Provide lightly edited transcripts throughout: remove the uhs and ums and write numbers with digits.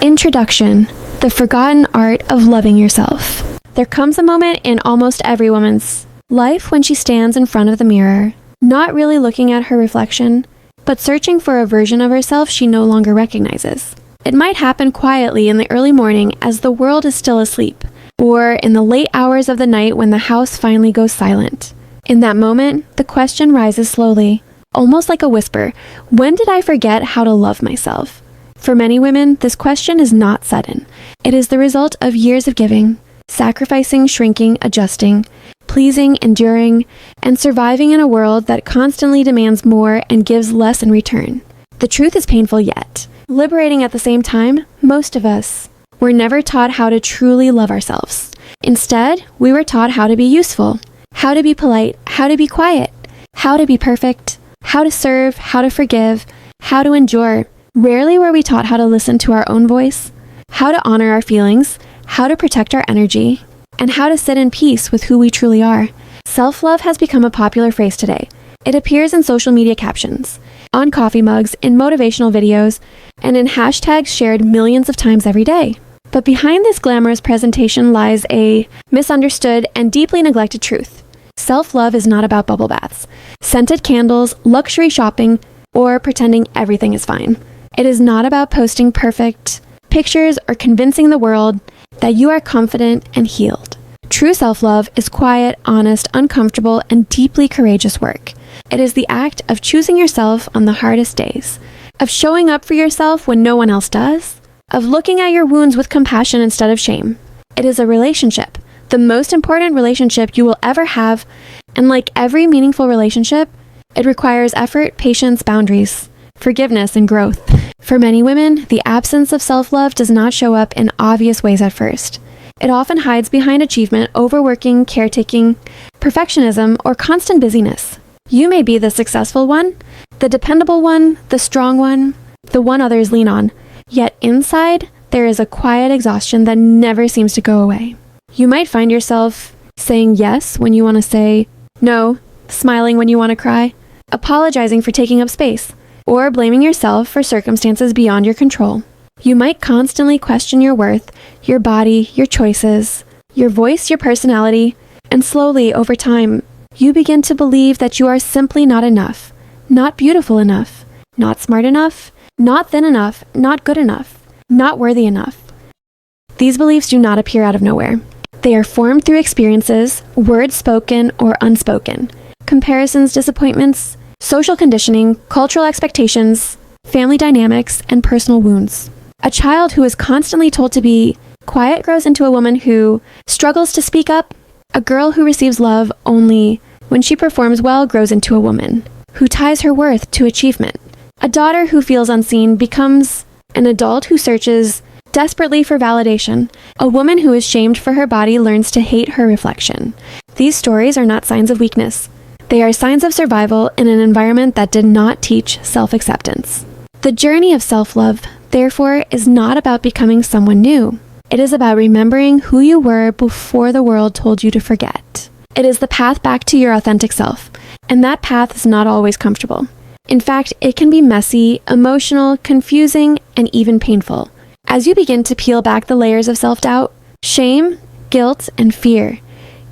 Introduction: The Forgotten Art of Loving Yourself. There comes a moment in almost every woman's life when she stands in front of the mirror, not really looking at her reflection, but searching for a version of herself she no longer recognizes. It might happen quietly in the early morning as the world is still asleep, or in the late hours of the night when the house finally goes silent. In that moment, the question rises slowly, almost like a whisper: when did I forget how to love myself? For many women, this question is not sudden. It is the result of years of giving, sacrificing, shrinking, adjusting, pleasing, enduring, and surviving in a world that constantly demands more and gives less in return. The truth is painful yet liberating at the same time. Most of us were never taught how to truly love ourselves. Instead, we were taught how to be useful, how to be polite, how to be quiet, how to be perfect, how to serve, how to forgive, how to endure. Rarely were we taught how to listen to our own voice, how to honor our feelings, how to protect our energy, and how to sit in peace with who we truly are. Self-love has become a popular phrase today. It appears in social media captions, on coffee mugs, in motivational videos, and in hashtags shared millions of times every day. But behind this glamorous presentation lies a misunderstood and deeply neglected truth. Self-love is not about bubble baths, scented candles, luxury shopping, or pretending everything is fine. It is not about posting perfect pictures or convincing the world that you are confident and healed. True self-love is quiet, honest, uncomfortable, and deeply courageous work. It is the act of choosing yourself on the hardest days, of showing up for yourself when no one else does, of looking at your wounds with compassion instead of shame. It is a relationship, the most important relationship you will ever have, and like every meaningful relationship, it requires effort, patience, boundaries, forgiveness, and growth. For many women, the absence of self-love does not show up in obvious ways at first. It often hides behind achievement, overworking, caretaking, perfectionism, or constant busyness. You may be the successful one, the dependable one, the strong one, the one others lean on. Yet inside, there is a quiet exhaustion that never seems to go away. You might find yourself saying yes when you want to say no, smiling when you want to cry, apologizing for taking up space, or blaming yourself for circumstances beyond your control. You might constantly question your worth, your body, your choices, your voice, your personality, and slowly, over time, you begin to believe that you are simply not enough, not beautiful enough, not smart enough, not thin enough, not good enough, not worthy enough. These beliefs do not appear out of nowhere. They are formed through experiences, words spoken or unspoken, comparisons, disappointments, social conditioning, cultural expectations, family dynamics, and personal wounds. A child who is constantly told to be quiet grows into a woman who struggles to speak up. A girl who receives love only when she performs well grows into a woman who ties her worth to achievement. A daughter who feels unseen becomes an adult who searches desperately for validation. A woman who is shamed for her body learns to hate her reflection. These stories are not signs of weakness. They are signs of survival in an environment that did not teach self-acceptance. The journey of self-love, therefore, is not about becoming someone new. It is about remembering who you were before the world told you to forget. It is the path back to your authentic self, and that path is not always comfortable. In fact, it can be messy, emotional, confusing, and even painful. As you begin to peel back the layers of self-doubt, shame, guilt, and fear,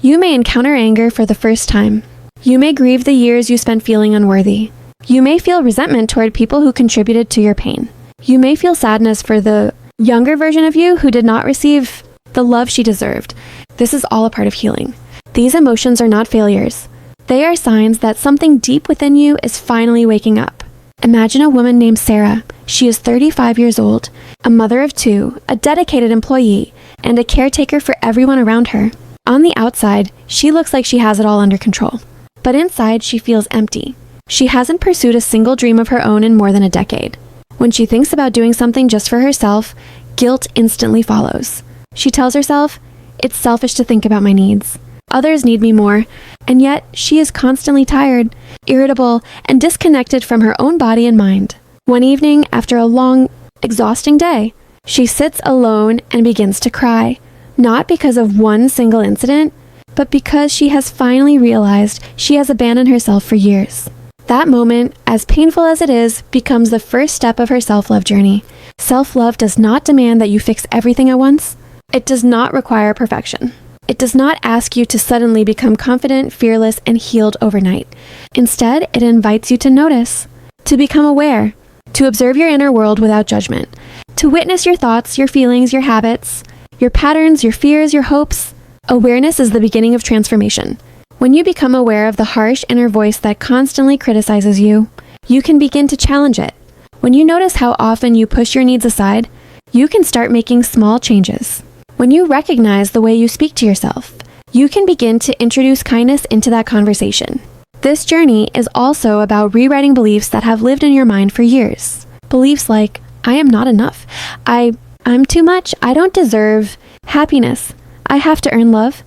you may encounter anger for the first time. You may grieve the years you spent feeling unworthy. You may feel resentment toward people who contributed to your pain. You may feel sadness for the younger version of you who did not receive the love she deserved. This is all a part of healing. These emotions are not failures. They are signs that something deep within you is finally waking up. Imagine a woman named Sarah. She is 35 years old, a mother of 2, a dedicated employee, and a caretaker for everyone around her. On the outside, she looks like she has it all under control. But inside, she feels empty. She hasn't pursued a single dream of her own in more than a decade. When she thinks about doing something just for herself, guilt instantly follows. She tells herself, "It's selfish to think about my needs. Others need me more." And yet, she is constantly tired, irritable, and disconnected from her own body and mind. One evening, after a long, exhausting day, she sits alone and begins to cry, not because of one single incident, but because she has finally realized she has abandoned herself for years. That moment, as painful as it is, becomes the first step of her self-love journey. Self-love does not demand that you fix everything at once. It does not require perfection. It does not ask you to suddenly become confident, fearless, and healed overnight. Instead, it invites you to notice, to become aware, to observe your inner world without judgment, to witness your thoughts, your feelings, your habits, your patterns, your fears, your hopes. Awareness is the beginning of transformation. When you become aware of the harsh inner voice that constantly criticizes you, you can begin to challenge it. When you notice how often you push your needs aside, you can start making small changes. When you recognize the way you speak to yourself, you can begin to introduce kindness into that conversation. This journey is also about rewriting beliefs that have lived in your mind for years. Beliefs like, I am not enough. I'm too much. I don't deserve happiness. I have to earn love.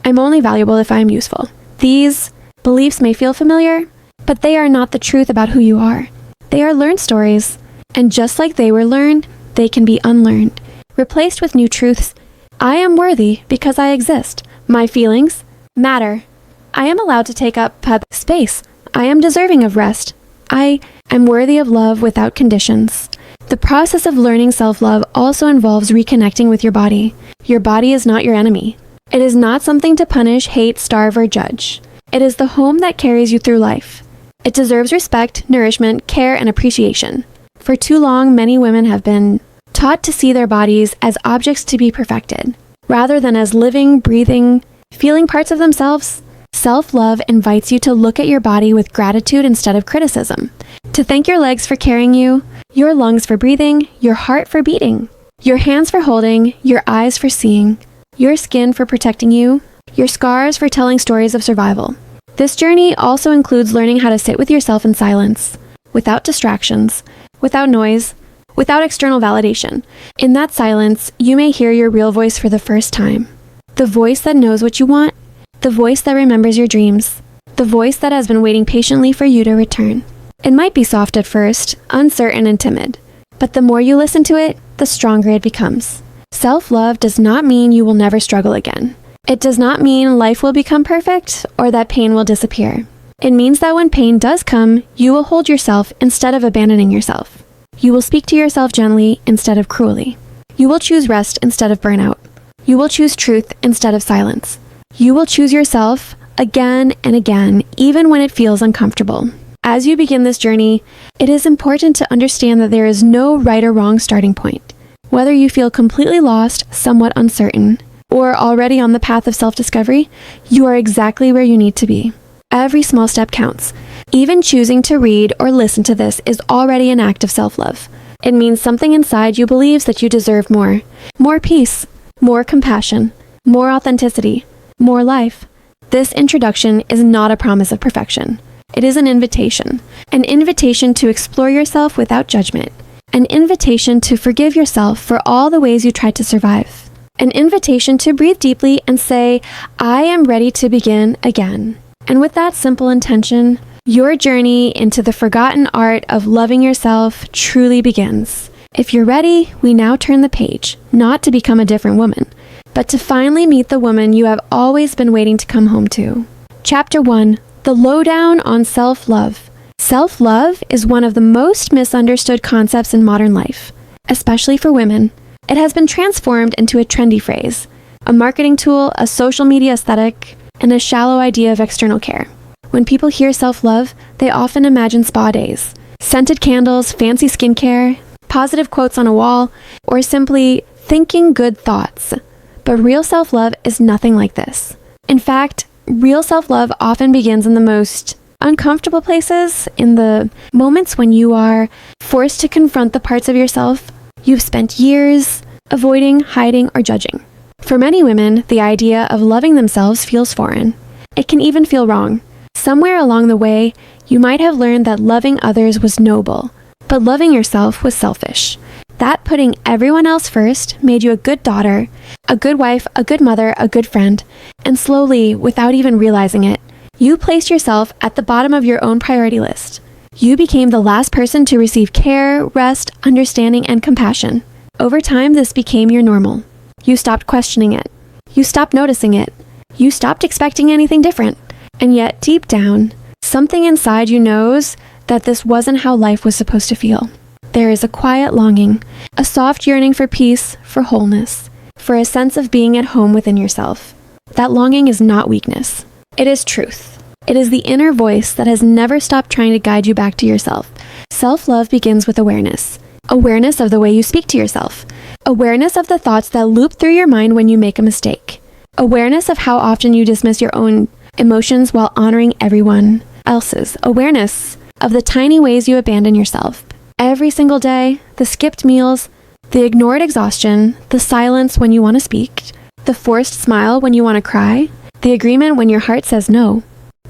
I'm only valuable if I am useful. These beliefs may feel familiar, but they are not the truth about who you are. They are learned stories, and just like they were learned, they can be unlearned, replaced with new truths. I am worthy because I exist. My feelings matter. I am allowed to take up space. I am deserving of rest. I am worthy of love without conditions. The process of learning self-love also involves reconnecting with your body. Your body is not your enemy. It is not something to punish, hate, starve, or judge. It is the home that carries you through life. It deserves respect, nourishment, care, and appreciation. For too long, many women have been taught to see their bodies as objects to be perfected, rather than as living, breathing, feeling parts of themselves. Self-love invites you to look at your body with gratitude instead of criticism, to thank your legs for carrying you, your lungs for breathing, your heart for beating, your hands for holding, your eyes for seeing, your skin for protecting you, your scars for telling stories of survival. This journey also includes learning how to sit with yourself in silence, without distractions, without noise, without external validation. In that silence, you may hear your real voice for the first time. The voice that knows what you want, the voice that remembers your dreams, the voice that has been waiting patiently for you to return. It might be soft at first, uncertain and timid, but the more you listen to it, the stronger it becomes. Self-love does not mean you will never struggle again. It does not mean life will become perfect or that pain will disappear. It means that when pain does come, you will hold yourself instead of abandoning yourself. You will speak to yourself gently instead of cruelly. You will choose rest instead of burnout. You will choose truth instead of silence. You will choose yourself again and again, even when it feels uncomfortable. As you begin this journey, it is important to understand that there is no right or wrong starting point. Whether you feel completely lost, somewhat uncertain, or already on the path of self-discovery, you are exactly where you need to be. Every small step counts. Even choosing to read or listen to this is already an act of self-love. It means something inside you believes that you deserve more. More peace, more compassion, more authenticity, more life. This introduction is not a promise of perfection. It is an invitation to explore yourself without judgment, an invitation to forgive yourself for all the ways you tried to survive, an invitation to breathe deeply and say, I am ready to begin again. And with that simple intention, your journey into the forgotten art of loving yourself truly begins. If you're ready, we now turn the page, not to become a different woman, but to finally meet the woman you have always been waiting to come home to. Chapter 1, The Lowdown on Self-Love. Self-love is one of the most misunderstood concepts in modern life, especially for women. It has been transformed into a trendy phrase, a marketing tool, a social media aesthetic, and a shallow idea of external care. When people hear self-love, they often imagine spa days, scented candles, fancy skincare, positive quotes on a wall, or simply thinking good thoughts. But real self-love is nothing like this. In fact, real self-love often begins in the most uncomfortable places, in the moments when you are forced to confront the parts of yourself you've spent years avoiding, hiding, or judging. For many women, the idea of loving themselves feels foreign. It can even feel wrong. Somewhere along the way, you might have learned that loving others was noble, but loving yourself was selfish. That putting everyone else first made you a good daughter, a good wife, a good mother, a good friend, and slowly, without even realizing it, you placed yourself at the bottom of your own priority list. You became the last person to receive care, rest, understanding, and compassion. Over time, this became your normal. You stopped questioning it. You stopped noticing it. You stopped expecting anything different. And yet, deep down, Something inside you knows that this wasn't how life was supposed to feel. There is a quiet longing, a soft yearning for peace, for wholeness, for a sense of being at home within yourself. That longing is not weakness. It is truth. It is the inner voice that has never stopped trying to guide you back to yourself. Self-love begins with awareness. Awareness of the way you speak to yourself. Awareness of the thoughts that loop through your mind when you make a mistake. Awareness of how often you dismiss your own emotions while honoring everyone else's. Awareness of the tiny ways you abandon yourself. Every single day, the skipped meals, the ignored exhaustion, the silence when you want to speak, the forced smile when you want to cry, the agreement when your heart says no.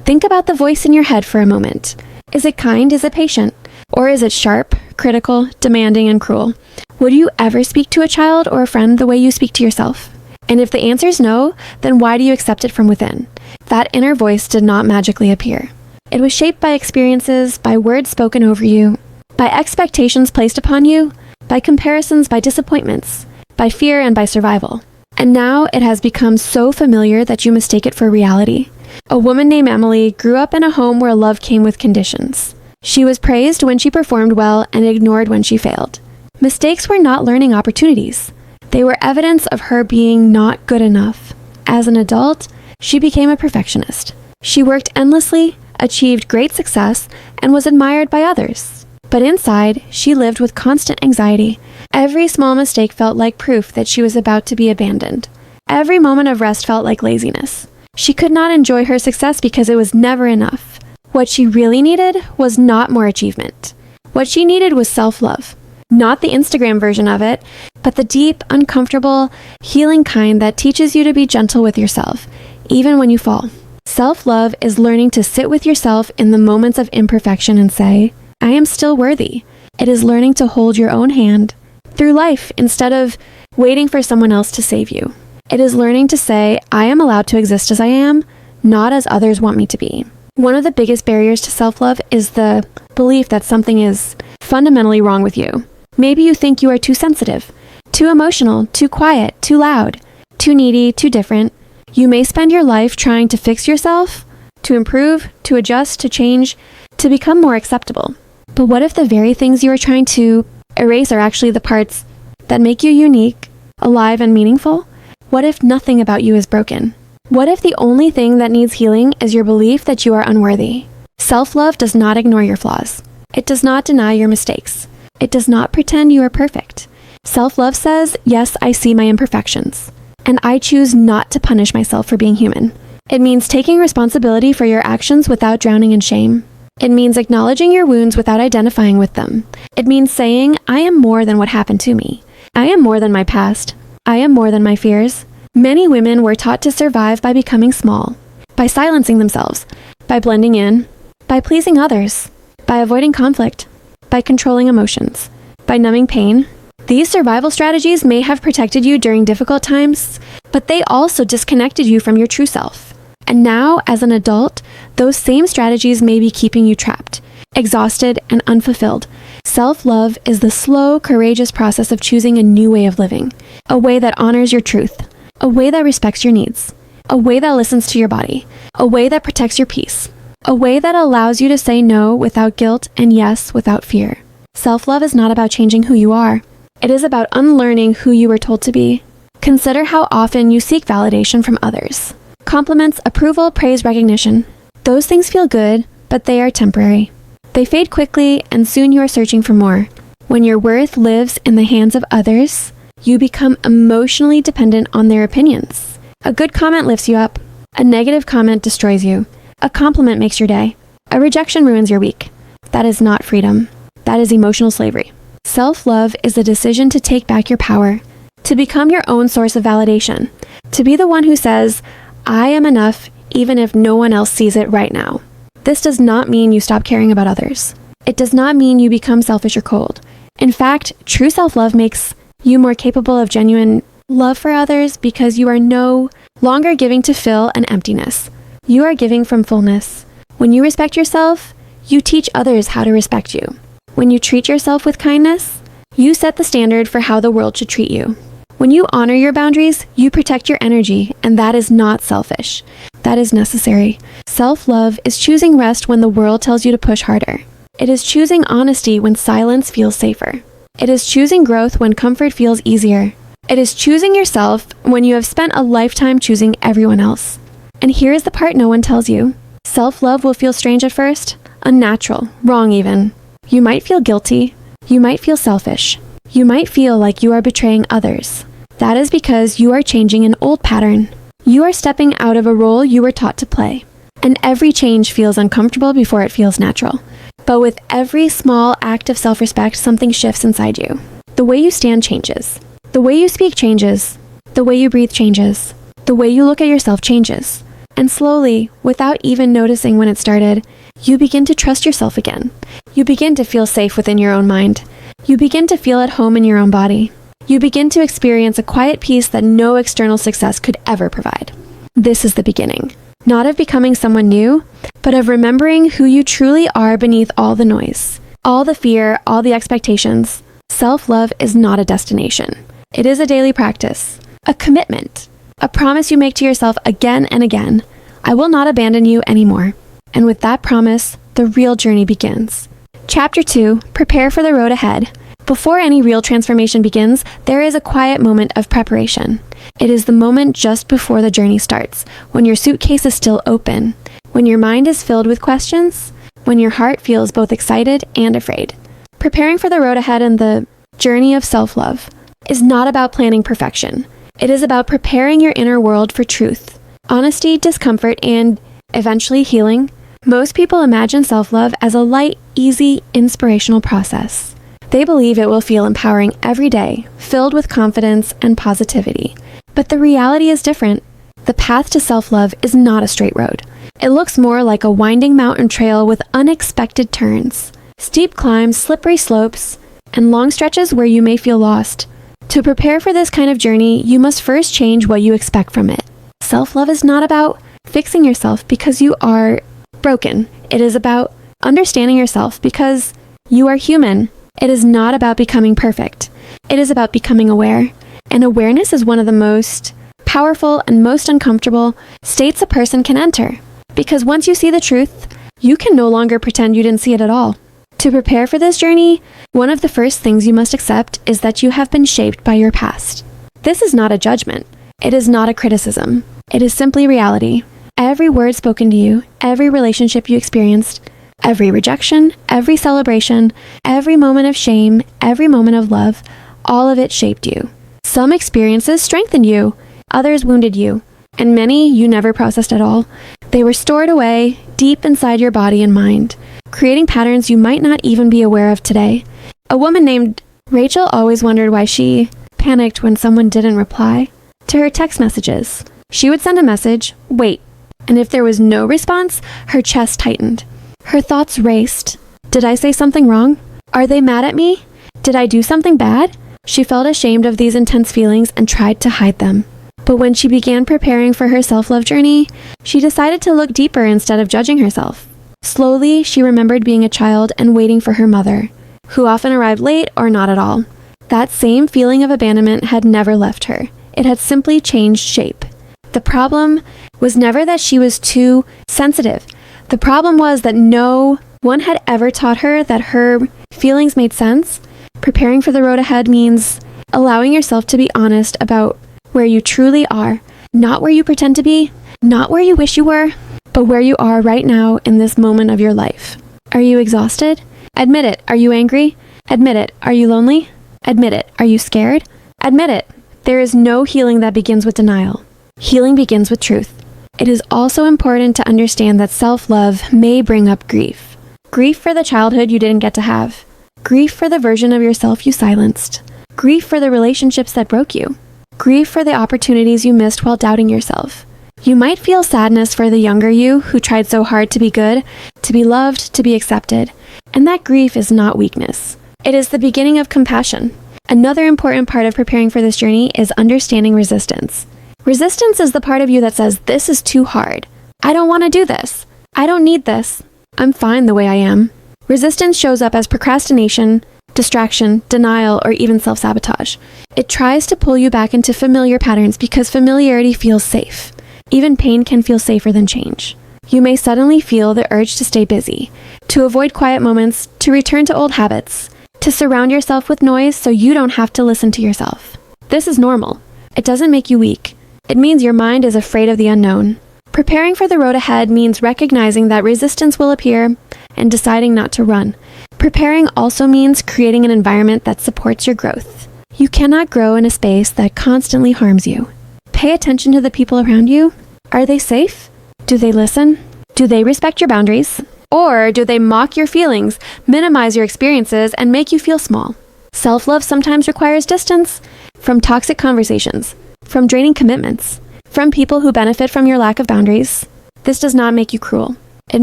Think about the voice in your head for a moment. Is it kind? Is it patient? Or is it sharp, critical, demanding, and cruel? Would you ever speak to a child or a friend the way you speak to yourself? And if the answer is no, then why do you accept it from within? That inner voice did not magically appear. It was shaped by experiences, by words spoken over you, by expectations placed upon you, by comparisons, by disappointments, by fear, and by survival. And now it has become so familiar that you mistake it for reality. A woman named Emily grew up in a home where love came with conditions. She was praised when she performed well and ignored when she failed. Mistakes were not learning opportunities. They were evidence of her being not good enough. As an adult, she became a perfectionist. She worked endlessly, achieved great success, and was admired by others. But inside, she lived with constant anxiety. Every small mistake felt like proof that she was about to be abandoned. Every moment of rest felt like laziness. She could not enjoy her success because it was never enough. What she really needed was not more achievement. What she needed was self-love. Not the Instagram version of it, but the deep, uncomfortable, healing kind that teaches you to be gentle with yourself, even when you fall. Self-love is learning to sit with yourself in the moments of imperfection and say, I am still worthy. It is learning to hold your own hand through life instead of waiting for someone else to save you. It is learning to say, I am allowed to exist as I am, not as others want me to be. One of the biggest barriers to self-love is the belief that something is fundamentally wrong with you. Maybe you think you are too sensitive, too emotional, too quiet, too loud, too needy, too different. You may spend your life trying to fix yourself, to improve, to adjust, to change, to become more acceptable. But what if the very things you are trying to erase are actually the parts that make you unique, alive, and meaningful? What if nothing about you is broken? What if the only thing that needs healing is your belief that you are unworthy? Self-love does not ignore your flaws. It does not deny your mistakes. It does not pretend you are perfect. Self-love says, yes, I see my imperfections, and I choose not to punish myself for being human. It means taking responsibility for your actions without drowning in shame. It means acknowledging your wounds without identifying with them. It means saying, I am more than what happened to me. I am more than my past. I am more than my fears. Many women were taught to survive by becoming small, by silencing themselves, by blending in, by pleasing others, by avoiding conflict, by controlling emotions, by numbing pain. These survival strategies may have protected you during difficult times, but they also disconnected you from your true self. And now, as an adult, those same strategies may be keeping you trapped, exhausted, and unfulfilled. Self-love is the slow, courageous process of choosing a new way of living, a way that honors your truth, a way that respects your needs, a way that listens to your body, a way that protects your peace, a way that allows you to say no without guilt and yes without fear. Self-love is not about changing who you are. It is about unlearning who you were told to be. Consider how often you seek validation from others. Compliments, approval, praise, recognition. Those things feel good, but they are temporary. They fade quickly, and soon you are searching for more. When your worth lives in the hands of others, you become emotionally dependent on their opinions. A good comment lifts you up. A negative comment destroys you. A compliment makes your day. A rejection ruins your week. That is not freedom. That is emotional slavery. Self-love is the decision to take back your power, to become your own source of validation, to be the one who says, I am enough even if no one else sees it right now. This does not mean you stop caring about others. It does not mean you become selfish or cold. In fact, true self-love makes you more capable of genuine love for others because you are no longer giving to fill an emptiness. You are giving from fullness. When you respect yourself, you teach others how to respect you. When you treat yourself with kindness, you set the standard for how the world should treat you. When you honor your boundaries, you protect your energy, and that is not selfish. That is necessary. Self-love is choosing rest when the world tells you to push harder. It is choosing honesty when silence feels safer. It is choosing growth when comfort feels easier. It is choosing yourself when you have spent a lifetime choosing everyone else. And here is the part no one tells you. Self-love will feel strange at first, unnatural, wrong even. You might feel guilty. You might feel selfish. You might feel like you are betraying others. That is because you are changing an old pattern. You are stepping out of a role you were taught to play. And every change feels uncomfortable before it feels natural. But with every small act of self-respect, something shifts inside you. The way you stand changes. The way you speak changes. The way you breathe changes. The way you look at yourself changes. And slowly, without even noticing when it started, you begin to trust yourself again. You begin to feel safe within your own mind. You begin to feel at home in your own body. You begin to experience a quiet peace that no external success could ever provide. This is the beginning. Not of becoming someone new, but of remembering who you truly are beneath all the noise, all the fear, all the expectations. Self-love is not a destination. It is a daily practice, a commitment, a promise you make to yourself again and again. I will not abandon you anymore. And with that promise, the real journey begins. Chapter 2, Prepare for the Road Ahead. Before any real transformation begins, there is a quiet moment of preparation. It is the moment just before the journey starts, when your suitcase is still open, when your mind is filled with questions, when your heart feels both excited and afraid. Preparing for the road ahead and the journey of self-love is not about planning perfection. It is about preparing your inner world for truth, honesty, discomfort, and eventually healing. Most people imagine self-love as a light, easy, inspirational process. They believe it will feel empowering every day, filled with confidence and positivity. But the reality is different. The path to self-love is not a straight road. It looks more like a winding mountain trail with unexpected turns, steep climbs, slippery slopes, and long stretches where you may feel lost. To prepare for this kind of journey, you must first change what you expect from it. Self-love is not about fixing yourself because you are broken. It is about understanding yourself because you are human. It is not about becoming perfect. It is about becoming aware. And awareness is one of the most powerful and most uncomfortable states a person can enter. Because once you see the truth, you can no longer pretend you didn't see it at all. To prepare for this journey, one of the first things you must accept is that you have been shaped by your past. This is not a judgment. It is not a criticism. It is simply reality. Every word spoken to you, every relationship you experienced, every rejection, every celebration, every moment of shame, every moment of love, all of it shaped you. Some experiences strengthened you, others wounded you, and many you never processed at all. They were stored away deep inside your body and mind, creating patterns you might not even be aware of today. A woman named Rachel always wondered why she panicked when someone didn't reply to her text messages. She would send a message, wait, and if there was no response, her chest tightened. Her thoughts raced. Did I say something wrong? Are they mad at me? Did I do something bad? She felt ashamed of these intense feelings and tried to hide them. But when she began preparing for her self-love journey, she decided to look deeper instead of judging herself. Slowly, she remembered being a child and waiting for her mother, who often arrived late or not at all. That same feeling of abandonment had never left her. It had simply changed shape. The problem was never that she was too sensitive. The problem was that no one had ever taught her that her feelings made sense. Preparing for the road ahead means allowing yourself to be honest about where you truly are, not where you pretend to be, not where you wish you were, but where you are right now in this moment of your life. Are you exhausted? Admit it. Are you angry? Admit it. Are you lonely? Admit it. Are you scared? Admit it. There is no healing that begins with denial. Healing begins with truth. It is also important to understand that self-love may bring up grief. Grief for the childhood you didn't get to have. Grief for the version of yourself you silenced. Grief for the relationships that broke you. Grief for the opportunities you missed while doubting yourself. You might feel sadness for the younger you who tried so hard to be good, to be loved, to be accepted. And that grief is not weakness. It is the beginning of compassion. Another important part of preparing for this journey is understanding resistance. Resistance is the part of you that says, this is too hard. I don't want to do this. I don't need this. I'm fine the way I am. Resistance shows up as procrastination, distraction, denial, or even self-sabotage. It tries to pull you back into familiar patterns because familiarity feels safe. Even pain can feel safer than change. You may suddenly feel the urge to stay busy, to avoid quiet moments, to return to old habits, to surround yourself with noise so you don't have to listen to yourself. This is normal. It doesn't make you weak. It means your mind is afraid of the unknown. Preparing for the road ahead means recognizing that resistance will appear and deciding not to run. Preparing also means creating an environment that supports your growth. You cannot grow in a space that constantly harms you. Pay attention to the people around you. Are they safe? Do they listen? Do they respect your boundaries? Or do they mock your feelings, minimize your experiences, and make you feel small? Self-love sometimes requires distance from toxic conversations, from draining commitments, from people who benefit from your lack of boundaries. This does not make you cruel. It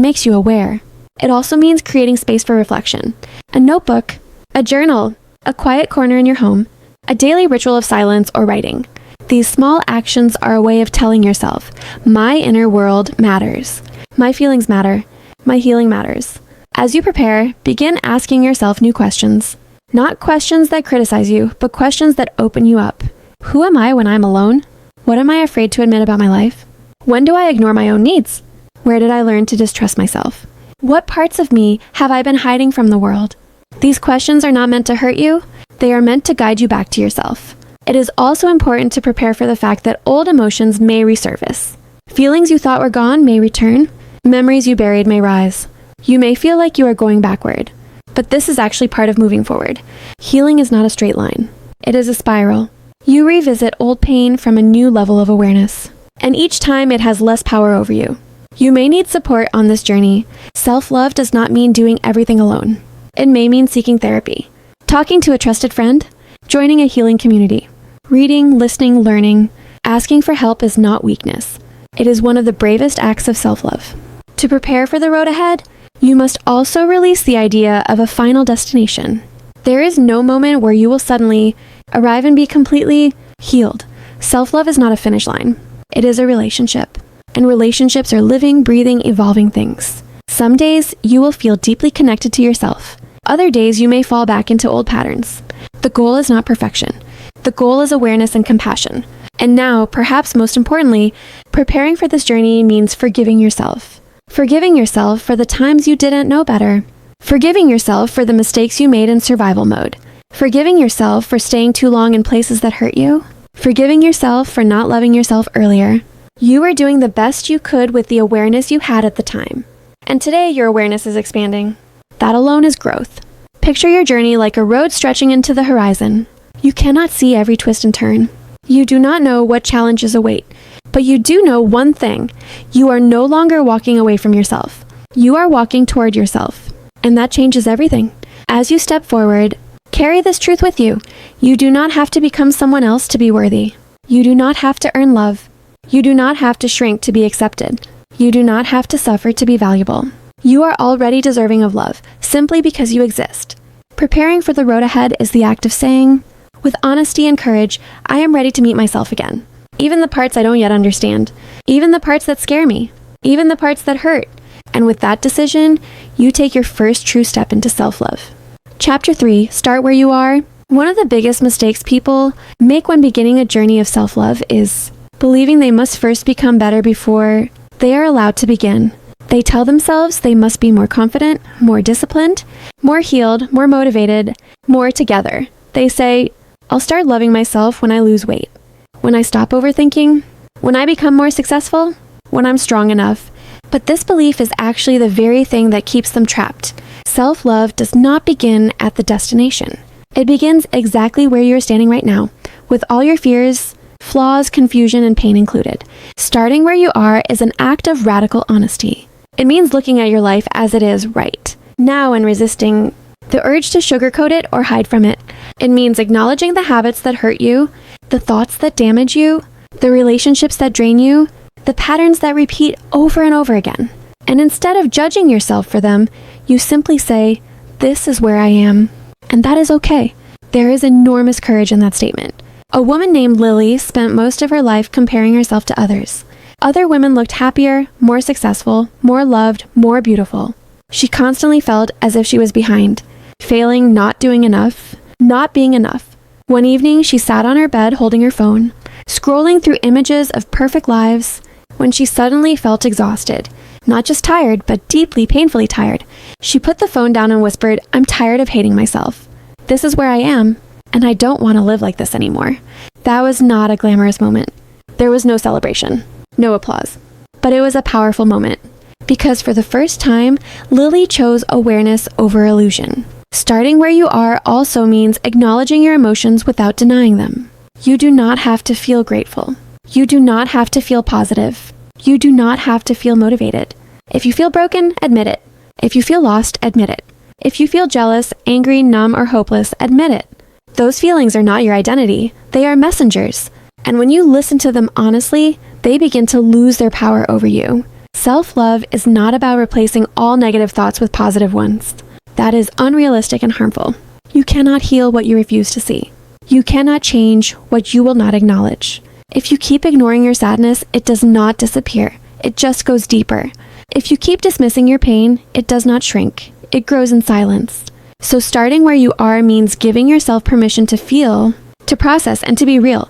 makes you aware. It also means creating space for reflection. A notebook, a journal, a quiet corner in your home, a daily ritual of silence or writing. These small actions are a way of telling yourself, my inner world matters. My feelings matter. My healing matters. As you prepare, begin asking yourself new questions. Not questions that criticize you, but questions that open you up. Who am I when I'm alone? What am I afraid to admit about my life? When do I ignore my own needs? Where did I learn to distrust myself? What parts of me have I been hiding from the world? These questions are not meant to hurt you. They are meant to guide you back to yourself. It is also important to prepare for the fact that old emotions may resurface. Feelings you thought were gone may return. Memories you buried may rise. You may feel like you are going backward, but this is actually part of moving forward. Healing is not a straight line. It is a spiral. You revisit old pain from a new level of awareness, and each time it has less power over you. You may need support on this journey. Self-love does not mean doing everything alone. It may mean seeking therapy, talking to a trusted friend, joining a healing community. Reading, listening, learning, asking for help is not weakness. It is one of the bravest acts of self-love. To prepare for the road ahead, you must also release the idea of a final destination. There is no moment where you will suddenly arrive and be completely healed. Self-love is not a finish line. It is a relationship. And relationships are living, breathing, evolving things. Some days you will feel deeply connected to yourself. Other days you may fall back into old patterns. The goal is not perfection. The goal is awareness and compassion. And now, perhaps most importantly, preparing for this journey means forgiving yourself. Forgiving yourself for the times you didn't know better. Forgiving yourself for the mistakes you made in survival mode. Forgiving yourself for staying too long in places that hurt you. Forgiving yourself for not loving yourself earlier. You are doing the best you could with the awareness you had at the time. And today your awareness is expanding. That alone is growth. Picture your journey like a road stretching into the horizon. You cannot see every twist and turn. You do not know what challenges await. But you do know one thing. You are no longer walking away from yourself. You are walking toward yourself. And that changes everything. As you step forward, carry this truth with you. You do not have to become someone else to be worthy. You do not have to earn love. You do not have to shrink to be accepted. You do not have to suffer to be valuable. You are already deserving of love, simply because you exist. Preparing for the road ahead is the act of saying, with honesty and courage, I am ready to meet myself again. Even the parts I don't yet understand. Even the parts that scare me. Even the parts that hurt. And with that decision, you take your first true step into self-love. Chapter 3, Start Where You Are. One of the biggest mistakes people make when beginning a journey of self-love is believing they must first become better before they are allowed to begin. They tell themselves they must be more confident, more disciplined, more healed, more motivated, more together. They say, I'll start loving myself when I lose weight, when I stop overthinking, when I become more successful, when I'm strong enough. But this belief is actually the very thing that keeps them trapped. Self-love does not begin at the destination. It begins exactly where you're standing right now, with all your fears, flaws, confusion, and pain included. Starting where you are is an act of radical honesty. It means looking at your life as it is right now and resisting the urge to sugarcoat it or hide from it. It means acknowledging the habits that hurt you, the thoughts that damage you, the relationships that drain you, the patterns that repeat over and over again. And instead of judging yourself for them, you simply say, this is where I am. And that is okay. There is enormous courage in that statement. A woman named Lily spent most of her life comparing herself to others. Other women looked happier, more successful, more loved, more beautiful. She constantly felt as if she was behind, failing, not doing enough, not being enough. One evening, she sat on her bed holding her phone, scrolling through images of perfect lives, when she suddenly felt exhausted. Not just tired, but deeply, painfully tired. She put the phone down and whispered, "I'm tired of hating myself. This is where I am, and I don't want to live like this anymore." That was not a glamorous moment. There was no celebration, no applause. But it was a powerful moment, because for the first time, Lily chose awareness over illusion. Starting where you are also means acknowledging your emotions without denying them. You do not have to feel grateful. You do not have to feel positive. You do not have to feel motivated. If you feel broken, admit it. If you feel lost, admit it. If you feel jealous, angry, numb, or hopeless, admit it. Those feelings are not your identity. They are messengers. And when you listen to them honestly, they begin to lose their power over you. Self-love is not about replacing all negative thoughts with positive ones. That is unrealistic and harmful. You cannot heal what you refuse to see. You cannot change what you will not acknowledge. If you keep ignoring your sadness, it does not disappear. It just goes deeper. If you keep dismissing your pain, it does not shrink. It grows in silence. So starting where you are means giving yourself permission to feel, to process, and to be real.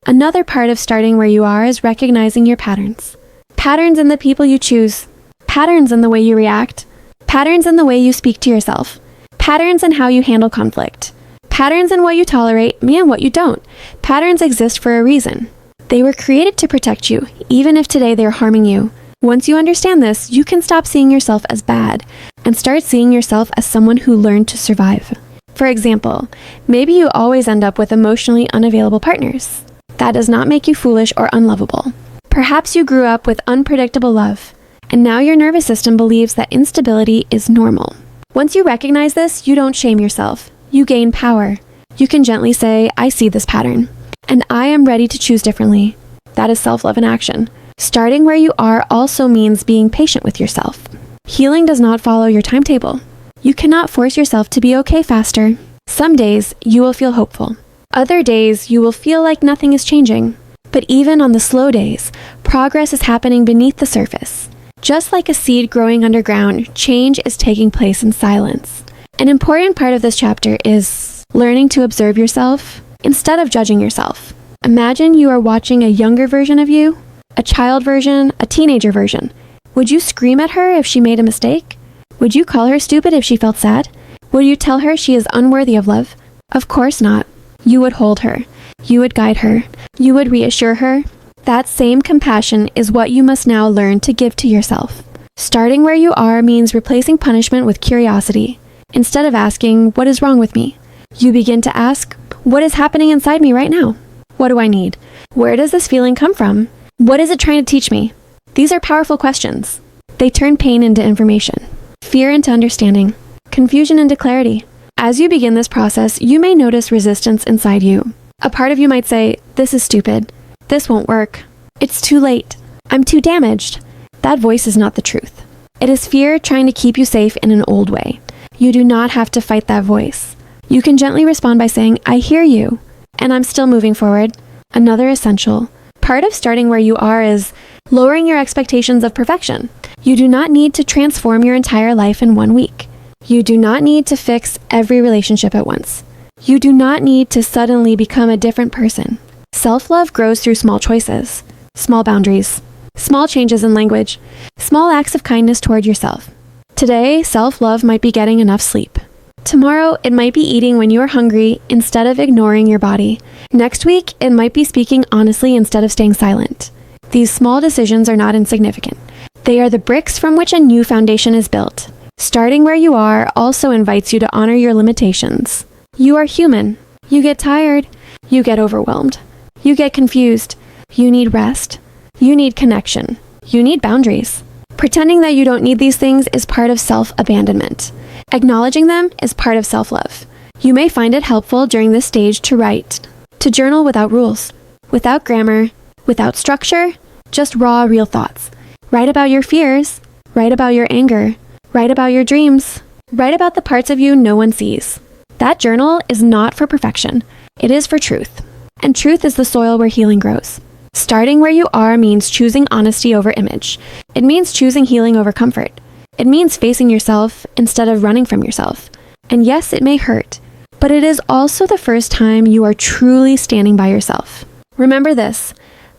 Another part of starting where you are is recognizing your patterns. Patterns in the people you choose. Patterns in the way you react. Patterns in the way you speak to yourself. Patterns in how you handle conflict. Patterns in what you tolerate and what you don't. Patterns exist for a reason. They were created to protect you, even if today they are harming you. Once you understand this, you can stop seeing yourself as bad and start seeing yourself as someone who learned to survive. For example, maybe you always end up with emotionally unavailable partners. That does not make you foolish or unlovable. Perhaps you grew up with unpredictable love, and now your nervous system believes that instability is normal. Once you recognize this, you don't shame yourself. You gain power. You can gently say, "I see this pattern, and I am ready to choose differently." That is self-love in action. Starting where you are also means being patient with yourself. Healing does not follow your timetable. You cannot force yourself to be okay faster. Some days, you will feel hopeful. Other days, you will feel like nothing is changing. But even on the slow days, progress is happening beneath the surface. Just like a seed growing underground, change is taking place in silence. An important part of this chapter is learning to observe yourself instead of judging yourself. Imagine you are watching a younger version of you, a child version, a teenager version. Would you scream at her if she made a mistake? Would you call her stupid if she felt sad? Would you tell her she is unworthy of love? Of course not. You would hold her. You would guide her. You would reassure her. That same compassion is what you must now learn to give to yourself. Starting where you are means replacing punishment with curiosity. Instead of asking, "What is wrong with me?" you begin to ask, "What is happening inside me right now? What do I need? Where does this feeling come from? What is it trying to teach me?" These are powerful questions. They turn pain into information, fear into understanding, confusion into clarity. As you begin this process, you may notice resistance inside you. A part of you might say, "This is stupid. This won't work. It's too late. I'm too damaged." That voice is not the truth. It is fear trying to keep you safe in an old way. You do not have to fight that voice. You can gently respond by saying, "I hear you, and I'm still moving forward." Another essential part of starting where you are is lowering your expectations of perfection. You do not need to transform your entire life in 1 week. You do not need to fix every relationship at once. You do not need to suddenly become a different person. Self-love grows through small choices, small boundaries, small changes in language, small acts of kindness toward yourself. Today, self-love might be getting enough sleep. Tomorrow, it might be eating when you are hungry instead of ignoring your body. Next week, it might be speaking honestly instead of staying silent. These small decisions are not insignificant. They are the bricks from which a new foundation is built. Starting where you are also invites you to honor your limitations. You are human. You get tired. You get overwhelmed. You get confused. You need rest. You need connection. You need boundaries. Pretending that you don't need these things is part of self-abandonment. Acknowledging them is part of self-love. You may find it helpful during this stage to write, to journal without rules, without grammar, without structure, just raw, real thoughts. Write about your fears. Write about your anger. Write about your dreams. Write about the parts of you no one sees. That journal is not for perfection. It is for truth. And truth is the soil where healing grows. Starting where you are means choosing honesty over image. It means choosing healing over comfort. It means facing yourself instead of running from yourself. And yes, it may hurt, but it is also the first time you are truly standing by yourself. Remember this,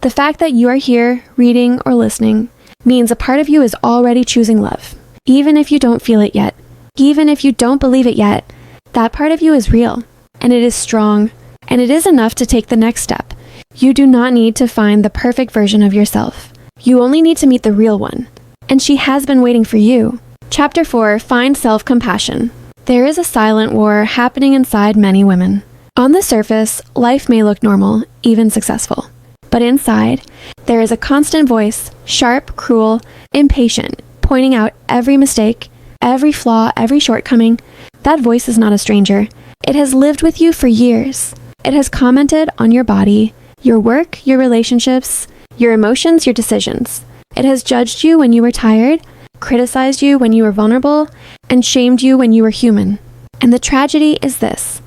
The fact that you are here, reading or listening, means a part of you is already choosing love. Even if you don't feel it yet, even if you don't believe it yet, that part of you is real, and it is strong, and it is enough to take the next step. You do not need to find the perfect version of yourself. You only need to meet the real one, and she has been waiting for you. Chapter 4, Find Self-Compassion. There is a silent war happening inside many women. On the surface, life may look normal, even successful. But inside, there is a constant voice, sharp, cruel, impatient, pointing out every mistake, every flaw, every shortcoming. That voice is not a stranger. It has lived with you for years. It has commented on your body, your work, your relationships, your emotions, your decisions. It has judged you when you were tired, criticized you when you were vulnerable, and shamed you when you were human. And the tragedy is this.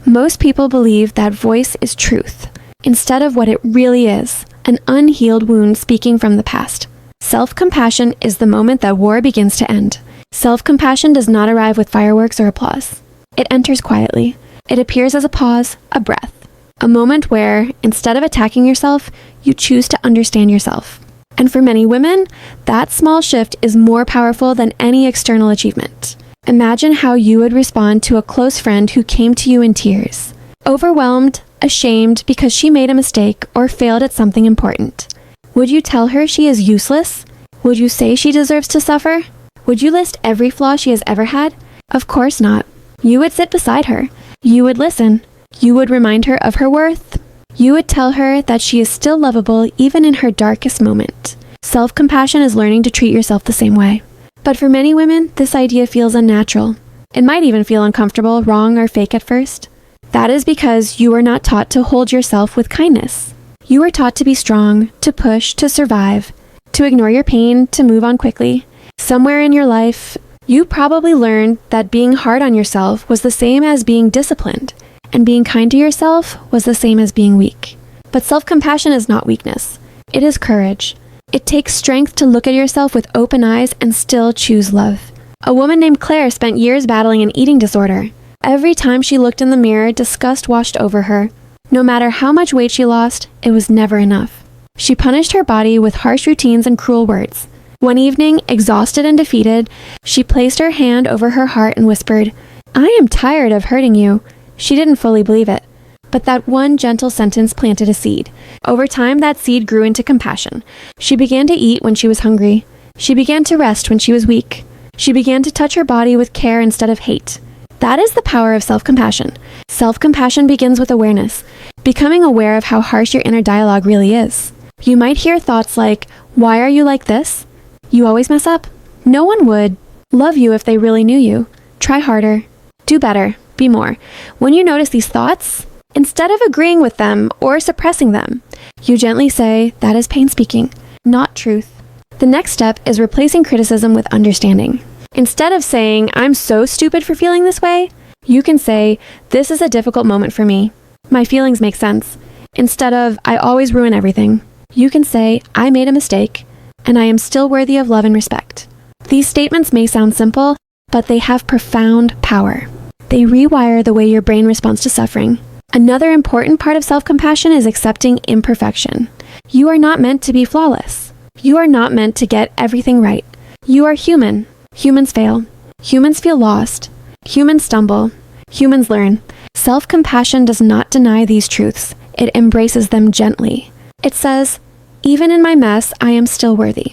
Most people believe that voice is truth, instead of what it really is, an unhealed wound speaking from the past. Self-compassion is the moment that war begins to end. Self-compassion does not arrive with fireworks or applause. It enters quietly. It appears as a pause, a breath, a moment where, instead of attacking yourself, you choose to understand yourself. And for many women, that small shift is more powerful than any external achievement. Imagine how you would respond to a close friend who came to you in tears, overwhelmed, ashamed because she made a mistake or failed at something important. Would you tell her she is useless? Would you say she deserves to suffer? Would you list every flaw she has ever had? Of course not. You would sit beside her. You would listen. You would remind her of her worth. You would tell her that she is still lovable even in her darkest moment. Self-compassion is learning to treat yourself the same way. But for many women, this idea feels unnatural. It might even feel uncomfortable, wrong, or fake at first. That is because you are not taught to hold yourself with kindness. You are taught to be strong, to push, to survive, to ignore your pain, to move on quickly. Somewhere in your life, you probably learned that being hard on yourself was the same as being disciplined, and being kind to yourself was the same as being weak. But self-compassion is not weakness. It is courage. It takes strength to look at yourself with open eyes and still choose love. A woman named Claire spent years battling an eating disorder. Every time she looked in the mirror, disgust washed over her. No matter how much weight she lost, it was never enough. She punished her body with harsh routines and cruel words. One evening, exhausted and defeated, she placed her hand over her heart and whispered, "I am tired of hurting you." She didn't fully believe it. But that one gentle sentence planted a seed. Over time, that seed grew into compassion. She began to eat when she was hungry. She began to rest when she was weak. She began to touch her body with care instead of hate. That is the power of self-compassion. Self-compassion begins with awareness, becoming aware of how harsh your inner dialogue really is. You might hear thoughts like, "Why are you like this? You always mess up." No one would love you if they really knew you. Try harder. Do better. Be more. When you notice these thoughts, instead of agreeing with them or suppressing them, you gently say, "That is pain speaking, not truth." The next step is replacing criticism with understanding. Instead of saying, "I'm so stupid for feeling this way," you can say, "This is a difficult moment for me. My feelings make sense." Instead of, "I always ruin everything," you can say, "I made a mistake, and I am still worthy of love and respect." These statements may sound simple, but they have profound power. They rewire the way your brain responds to suffering. Another important part of self-compassion is accepting imperfection. You are not meant to be flawless. You are not meant to get everything right. You are human. Humans fail. Humans feel lost. Humans stumble. Humans learn. Self-compassion does not deny these truths. It embraces them gently. It says, "Even in my mess, I am still worthy."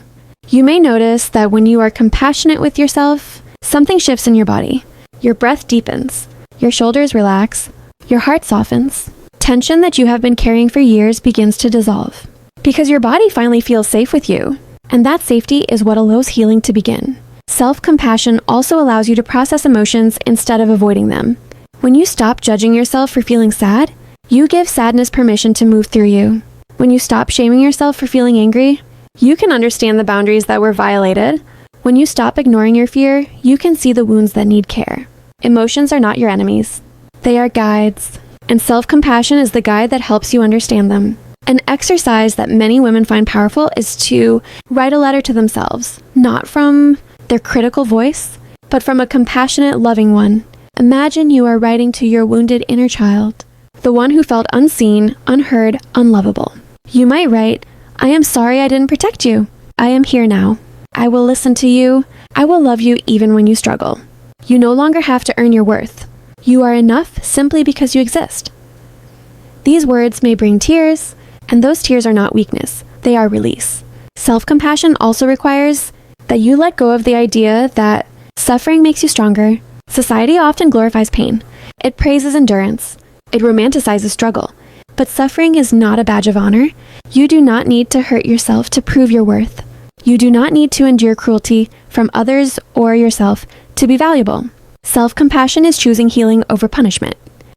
You may notice that when you are compassionate with yourself, something shifts in your body. Your breath deepens. Your shoulders relax. Your heart softens. Tension that you have been carrying for years begins to dissolve. Because your body finally feels safe with you. And that safety is what allows healing to begin. Self-compassion also allows you to process emotions instead of avoiding them. When you stop judging yourself for feeling sad, you give sadness permission to move through you. When you stop shaming yourself for feeling angry, you can understand the boundaries that were violated. When you stop ignoring your fear, you can see the wounds that need care. Emotions are not your enemies. They are guides, and self-compassion is the guide that helps you understand them. An exercise that many women find powerful is to write a letter to themselves, not from their critical voice, but from a compassionate, loving one. Imagine you are writing to your wounded inner child, the one who felt unseen, unheard, unlovable. You might write, "I am sorry I didn't protect you. I am here now. I will listen to you. I will love you even when you struggle." You no longer have to earn your worth. You are enough simply because you exist. These words may bring tears, and those tears are not weakness. They are release. Self-compassion also requires that you let go of the idea that suffering makes you stronger. Society often glorifies pain. It praises endurance. It romanticizes struggle. But suffering is not a badge of honor. You do not need to hurt yourself to prove your worth. You do not need to endure cruelty from others or yourself to be valuable. Self-compassion is choosing healing over punishment.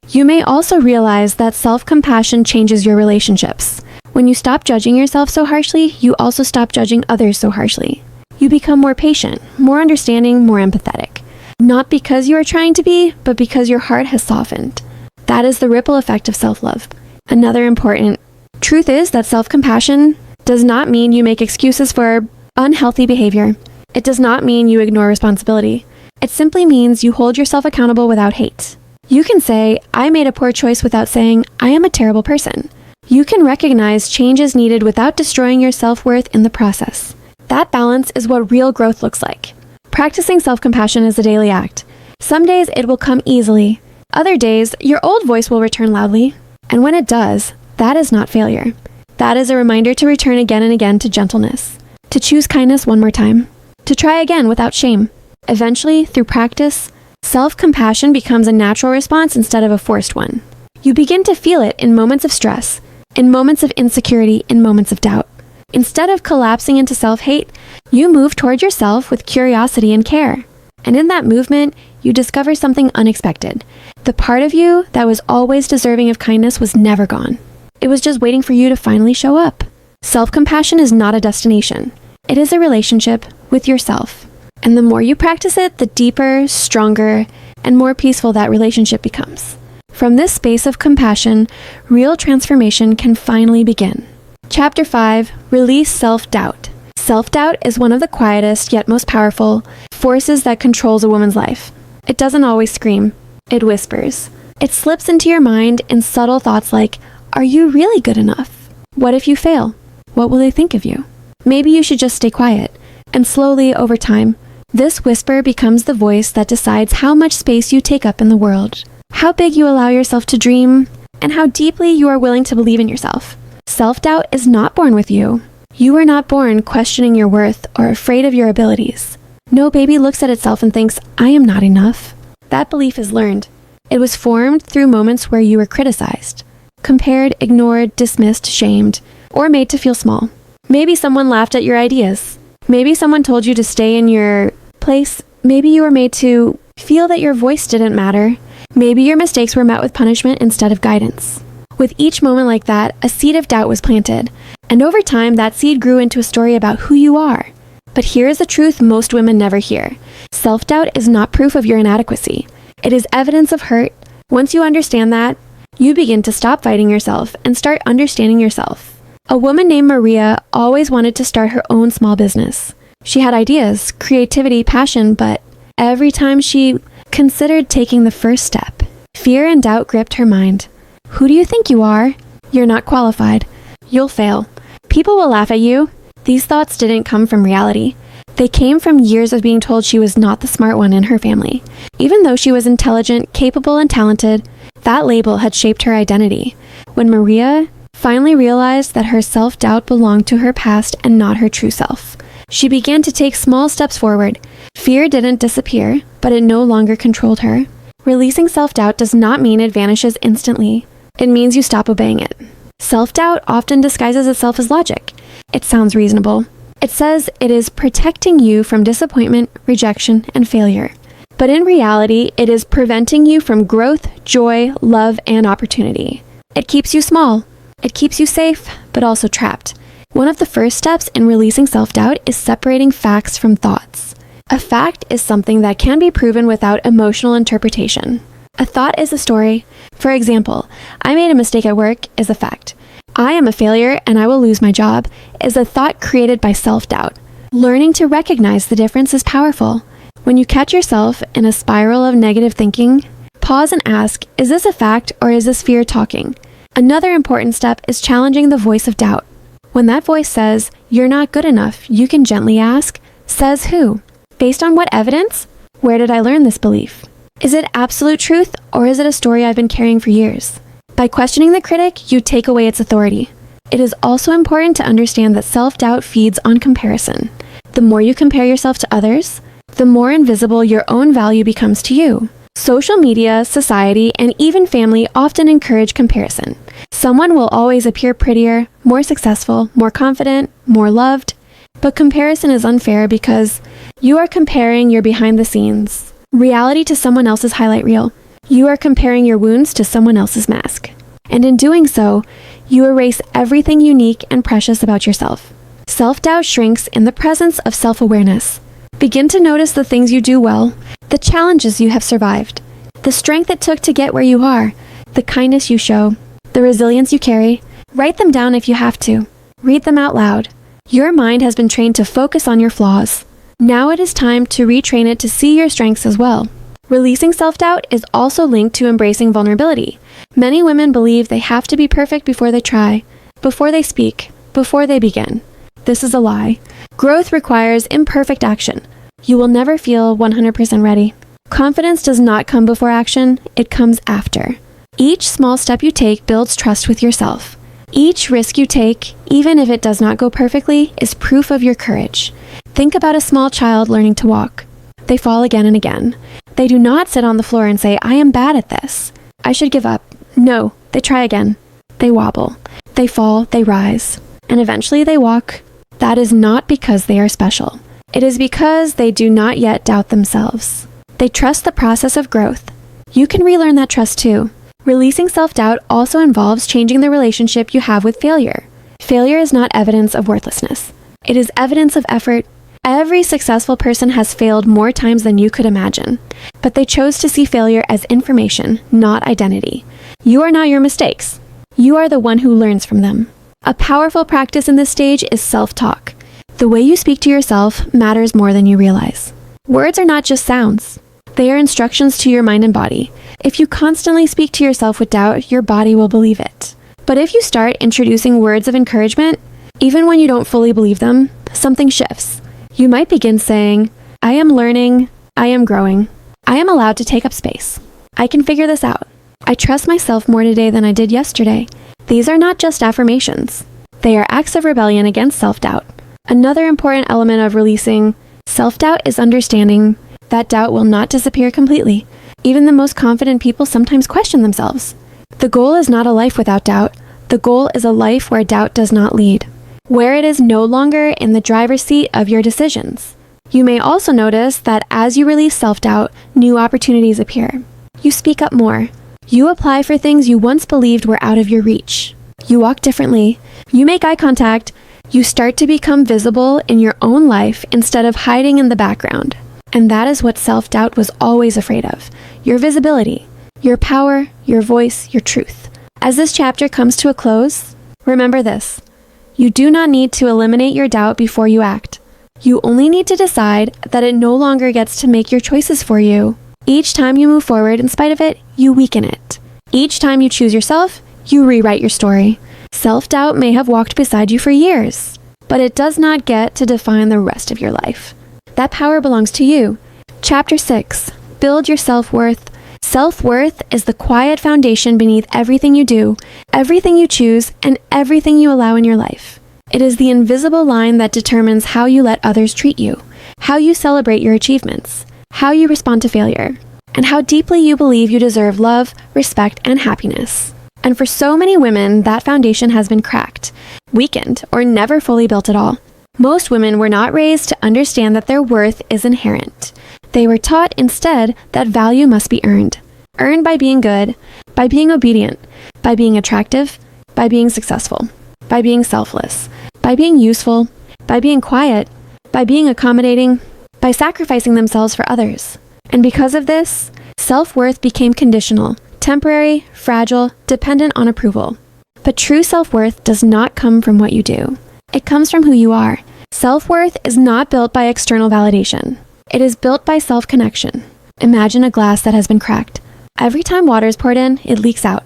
You may also realize that self-compassion changes your relationships. When you stop judging yourself so harshly, you also stop judging others so harshly. You become more patient, more understanding, more empathetic. Not because you are trying to be, but because your heart has softened. That is the ripple effect of self-love. Another important truth is that self-compassion does not mean you make excuses for unhealthy behavior. It does not mean you ignore responsibility. It simply means you hold yourself accountable without hate. You can say, "I made a poor choice," without saying, "I am a terrible person." You can recognize change is needed without destroying your self-worth in the process. That balance is what real growth looks like. Practicing self-compassion is a daily act. Some days it will come easily. Other days, your old voice will return loudly. And when it does, that is not failure. That is a reminder to return again and again to gentleness, to choose kindness one more time, to try again without shame. Eventually, through practice, self-compassion becomes a natural response instead of a forced one. You begin to feel it in moments of stress, in moments of insecurity, in moments of doubt. Instead of collapsing into self-hate, you move toward yourself with curiosity and care. And in that movement, you discover something unexpected. The part of you that was always deserving of kindness was never gone. It was just waiting for you to finally show up. Self-compassion is not a destination. It is a relationship with yourself. And the more you practice it, the deeper, stronger, and more peaceful that relationship becomes. From this space of compassion, real transformation can finally begin. Chapter 5, Release Self-Doubt. Self-doubt is one of the quietest yet most powerful forces that controls a woman's life. It doesn't always scream. It whispers. It slips into your mind in subtle thoughts like, "Are you really good enough? What if you fail? What will they think of you? Maybe you should just stay quiet." And slowly, over time, this whisper becomes the voice that decides how much space you take up in the world, how big you allow yourself to dream, and how deeply you are willing to believe in yourself. Self-doubt is not born with you. You are not born questioning your worth or afraid of your abilities. No baby looks at itself and thinks, "I am not enough." That belief is learned. It was formed through moments where you were criticized, compared, ignored, dismissed, shamed, or made to feel small. Maybe someone laughed at your ideas. Maybe someone told you to stay in your place. Maybe you were made to feel that your voice didn't matter. Maybe your mistakes were met with punishment instead of guidance. With each moment like that, a seed of doubt was planted. And over time, that seed grew into a story about who you are. But here is the truth most women never hear. Self-doubt is not proof of your inadequacy. It is evidence of hurt. Once you understand that, you begin to stop fighting yourself and start understanding yourself. A woman named Maria always wanted to start her own small business. She had ideas, creativity, passion, but every time she considered taking the first step, fear and doubt gripped her mind. Who do you think you are? You're not qualified. You'll fail. People will laugh at you. These thoughts didn't come from reality. They came from years of being told she was not the smart one in her family. Even though she was intelligent, capable, and talented, that label had shaped her identity. When Maria finally realized that her self-doubt belonged to her past and not her true self, she began to take small steps forward. Fear didn't disappear, but it no longer controlled her. Releasing self-doubt does not mean it vanishes instantly. It means you stop obeying it. Self-doubt often disguises itself as logic. It sounds reasonable. It says it is protecting you from disappointment, rejection, and failure. But in reality, it is preventing you from growth, joy, love, and opportunity. It keeps you small. It keeps you safe, but also trapped. One of the first steps in releasing self-doubt is separating facts from thoughts. A fact is something that can be proven without emotional interpretation. A thought is a story. For example, "I made a mistake at work" is a fact. "I am a failure and I will lose my job" is a thought created by self-doubt. Learning to recognize the difference is powerful. When you catch yourself in a spiral of negative thinking, pause and ask, is this a fact or is this fear talking? Another important step is challenging the voice of doubt. When that voice says, "You're not good enough," you can gently ask, "Says who? Based on what evidence? Where did I learn this belief? Is it absolute truth, or is it a story I've been carrying for years?" By questioning the critic, you take away its authority. It is also important to understand that self-doubt feeds on comparison. The more you compare yourself to others, the more invisible your own value becomes to you. Social media, society, and even family often encourage comparison. Someone will always appear prettier, more successful, more confident, more loved. But comparison is unfair because you are comparing your behind the scenes reality to someone else's highlight reel. You are comparing your wounds to someone else's mask. And in doing so, you erase everything unique and precious about yourself. Self-doubt shrinks in the presence of self-awareness. Begin to notice the things you do well, the challenges you have survived, the strength it took to get where you are, the kindness you show, the resilience you carry. Write them down if you have to. Read them out loud. Your mind has been trained to focus on your flaws. Now it is time to retrain it to see your strengths as well. Releasing self-doubt is also linked to embracing vulnerability. Many women believe they have to be perfect before they try, before they speak, before they begin. This is a lie. Growth requires imperfect action. You will never feel 100% ready. Confidence does not come before action, it comes after. Each small step you take builds trust with yourself. Each risk you take, even if it does not go perfectly, is proof of your courage. Think about a small child learning to walk. They fall again and again. They do not sit on the floor and say, "I am bad at this. I should give up." No, they try again. They wobble. They fall, they rise. And eventually they walk. That is not because they are special. It is because they do not yet doubt themselves. They trust the process of growth. You can relearn that trust too. Releasing self-doubt also involves changing the relationship you have with failure. Failure is not evidence of worthlessness. It is evidence of effort. Every successful person has failed more times than you could imagine, but they chose to see failure as information, not identity. You are not your mistakes. You are the one who learns from them. A powerful practice in this stage is self-talk. The way you speak to yourself matters more than you realize. Words are not just sounds. They are instructions to your mind and body. If you constantly speak to yourself with doubt, your body will believe it. But if you start introducing words of encouragement, even when you don't fully believe them, something shifts. You might begin saying, "I am learning, I am growing. I am allowed to take up space. I can figure this out. I trust myself more today than I did yesterday." These are not just affirmations. They are acts of rebellion against self-doubt. Another important element of releasing self-doubt is understanding that doubt will not disappear completely. Even the most confident people sometimes question themselves. The goal is not a life without doubt. The goal is a life where doubt does not lead, where it is no longer in the driver's seat of your decisions. You may also notice that as you release self-doubt, new opportunities appear. You speak up more. You apply for things you once believed were out of your reach. You walk differently. You make eye contact. You start to become visible in your own life instead of hiding in the background. And that is what self-doubt was always afraid of. Your visibility, your power, your voice, your truth. As this chapter comes to a close, remember this. You do not need to eliminate your doubt before you act. You only need to decide that it no longer gets to make your choices for you. Each time you move forward in spite of it, you weaken it. Each time you choose yourself, you rewrite your story. Self-doubt may have walked beside you for years, but it does not get to define the rest of your life. That power belongs to you. Chapter 6. Build your self-worth. Self-worth is the quiet foundation beneath everything you do, everything you choose, and everything you allow in your life. It is the invisible line that determines how you let others treat you, how you celebrate your achievements, how you respond to failure, and how deeply you believe you deserve love, respect, and happiness. And for so many women, that foundation has been cracked, weakened, or never fully built at all. Most women were not raised to understand that their worth is inherent. They were taught instead that value must be earned. Earned by being good, by being obedient, by being attractive, by being successful, by being selfless, by being useful, by being quiet, by being accommodating, by sacrificing themselves for others. And because of this, self-worth became conditional, temporary, fragile, dependent on approval. But true self-worth does not come from what you do. It comes from who you are. Self-worth is not built by external validation. It is built by self-connection. Imagine a glass that has been cracked. Every time water is poured in, it leaks out.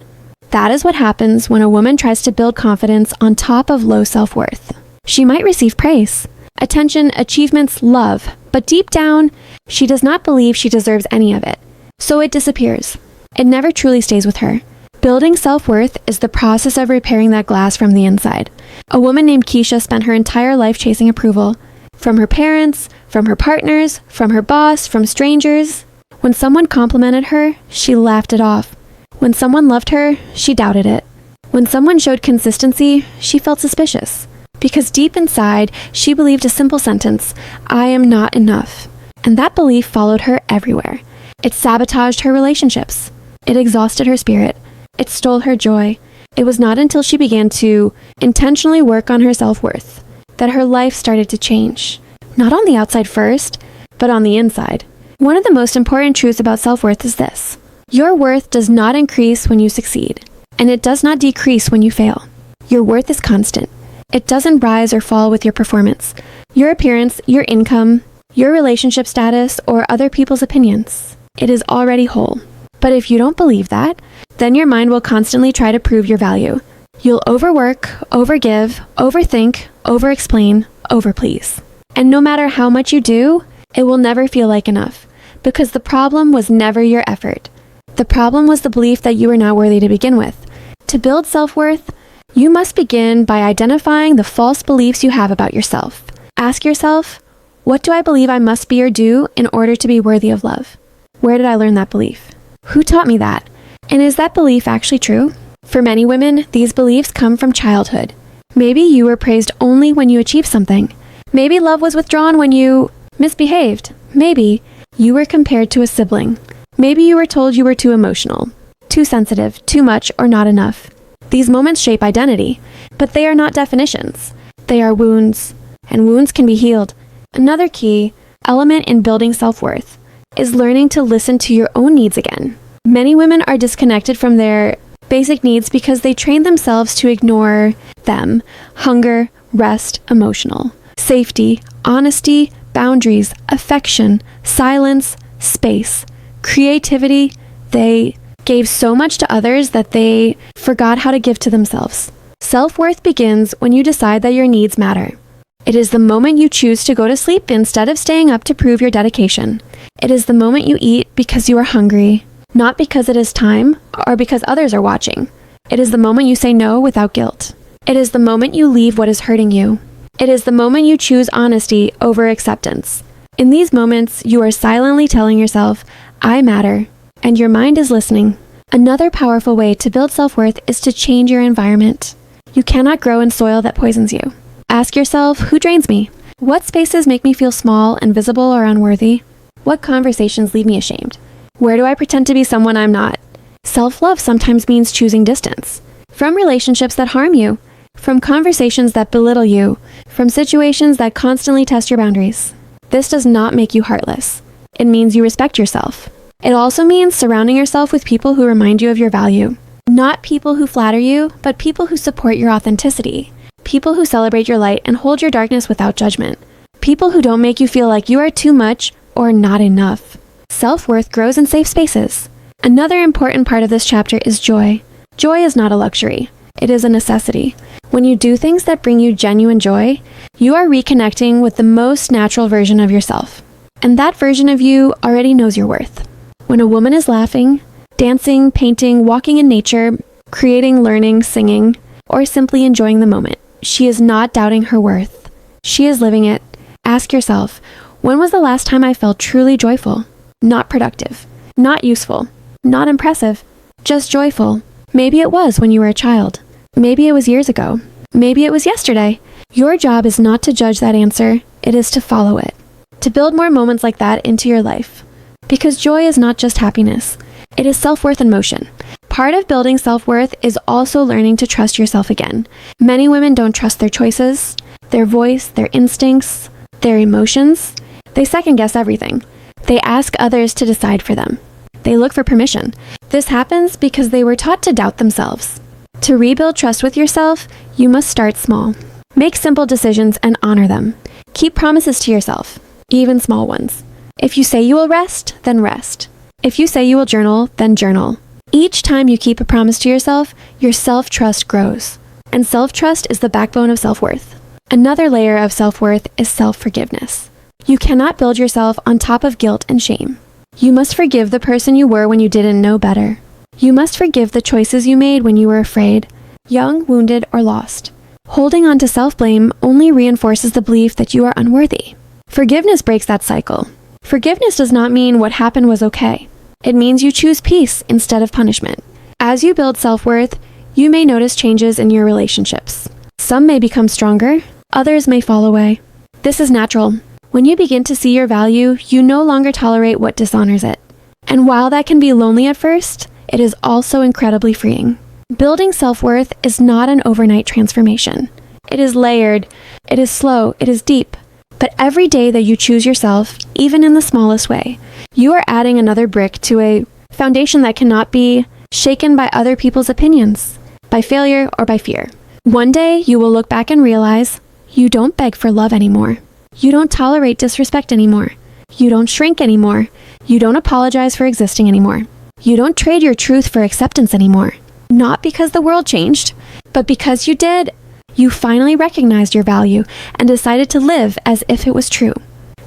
That is what happens when a woman tries to build confidence on top of low self-worth. She might receive praise, attention, achievements, love, but deep down, she does not believe she deserves any of it. So it disappears. It never truly stays with her. Building self-worth is the process of repairing that glass from the inside. A woman named Keisha spent her entire life chasing approval. From her parents, from her partners, from her boss, from strangers. When someone complimented her, she laughed it off. When someone loved her, she doubted it. When someone showed consistency, she felt suspicious. Because deep inside, she believed a simple sentence, "I am not enough." And that belief followed her everywhere. It sabotaged her relationships. It exhausted her spirit. It stole her joy. It was not until she began to intentionally work on her self-worth that her life started to change. Not on the outside first, but on the inside. One of the most important truths about self-worth is this. Your worth does not increase when you succeed, and it does not decrease when you fail. Your worth is constant. It doesn't rise or fall with your performance, your appearance, your income, your relationship status, or other people's opinions. It is already whole. But if you don't believe that, then your mind will constantly try to prove your value. You'll overwork, overgive, overthink, overexplain, overplease. And no matter how much you do, it will never feel like enough, because the problem was never your effort. The problem was the belief that you were not worthy to begin with. To build self-worth, you must begin by identifying the false beliefs you have about yourself. Ask yourself, what do I believe I must be or do in order to be worthy of love? Where did I learn that belief? Who taught me that? And is that belief actually true? For many women, these beliefs come from childhood. Maybe you were praised only when you achieved something. Maybe love was withdrawn when you misbehaved. Maybe you were compared to a sibling. Maybe you were told you were too emotional, too sensitive, too much, or not enough. These moments shape identity, but they are not definitions. They are wounds, and wounds can be healed. Another key element in building self-worth is learning to listen to your own needs again. Many women are disconnected from their basic needs because they train themselves to ignore them. Hunger, rest, emotional, safety, honesty, boundaries, affection, silence, space, creativity. They gave so much to others that they forgot how to give to themselves. Self-worth begins when you decide that your needs matter. It is the moment you choose to go to sleep instead of staying up to prove your dedication. It is the moment you eat because you are hungry, not because it is time or because others are watching. It is the moment you say no without guilt. It is the moment you leave what is hurting you. It is the moment you choose honesty over acceptance. In these moments, you are silently telling yourself, I matter, and your mind is listening. Another powerful way to build self-worth is to change your environment. You cannot grow in soil that poisons you. Ask yourself, who drains me? What spaces make me feel small, invisible, or unworthy? What conversations leave me ashamed? Where do I pretend to be someone I'm not? Self-love sometimes means choosing distance. From relationships that harm you, from conversations that belittle you, from situations that constantly test your boundaries. This does not make you heartless. It means you respect yourself. It also means surrounding yourself with people who remind you of your value. Not people who flatter you, but people who support your authenticity. People who celebrate your light and hold your darkness without judgment. People who don't make you feel like you are too much or not enough. Self-worth grows in safe spaces. Another important part of this chapter is joy. Joy is not a luxury. It is a necessity. When you do things that bring you genuine joy, you are reconnecting with the most natural version of yourself. And that version of you already knows your worth. When a woman is laughing, dancing, painting, walking in nature, creating, learning, singing, or simply enjoying the moment, she is not doubting her worth. She is living it. Ask yourself, when was the last time I felt truly joyful? Not productive, not useful, not impressive, just joyful. Maybe it was when you were a child. Maybe it was years ago. Maybe it was yesterday. Your job is not to judge that answer. It is to follow it. To build more moments like that into your life. Because joy is not just happiness. It is self-worth in motion. Part of building self-worth is also learning to trust yourself again. Many women don't trust their choices, their voice, their instincts, their emotions. They second-guess everything. They ask others to decide for them. They look for permission. This happens because they were taught to doubt themselves. To rebuild trust with yourself, you must start small. Make simple decisions and honor them. Keep promises to yourself, even small ones. If you say you will rest, then rest. If you say you will journal, then journal. Each time you keep a promise to yourself, your self-trust grows. And self-trust is the backbone of self-worth. Another layer of self-worth is self-forgiveness. You cannot build yourself on top of guilt and shame. You must forgive the person you were when you didn't know better. You must forgive the choices you made when you were afraid, young, wounded, or lost. Holding on to self-blame only reinforces the belief that you are unworthy. Forgiveness breaks that cycle. Forgiveness does not mean what happened was okay. It means you choose peace instead of punishment. As you build self-worth, you may notice changes in your relationships. Some may become stronger, others may fall away. This is natural. When you begin to see your value, you no longer tolerate what dishonors it. And while that can be lonely at first, it is also incredibly freeing. Building self-worth is not an overnight transformation. It is layered, it is slow, it is deep. But every day that you choose yourself, even in the smallest way, you are adding another brick to a foundation that cannot be shaken by other people's opinions, by failure, or by fear. One day, you will look back and realize you don't beg for love anymore. You don't tolerate disrespect anymore. You don't shrink anymore. You don't apologize for existing anymore. You don't trade your truth for acceptance anymore. Not because the world changed, but because you did. You finally recognized your value and decided to live as if it was true.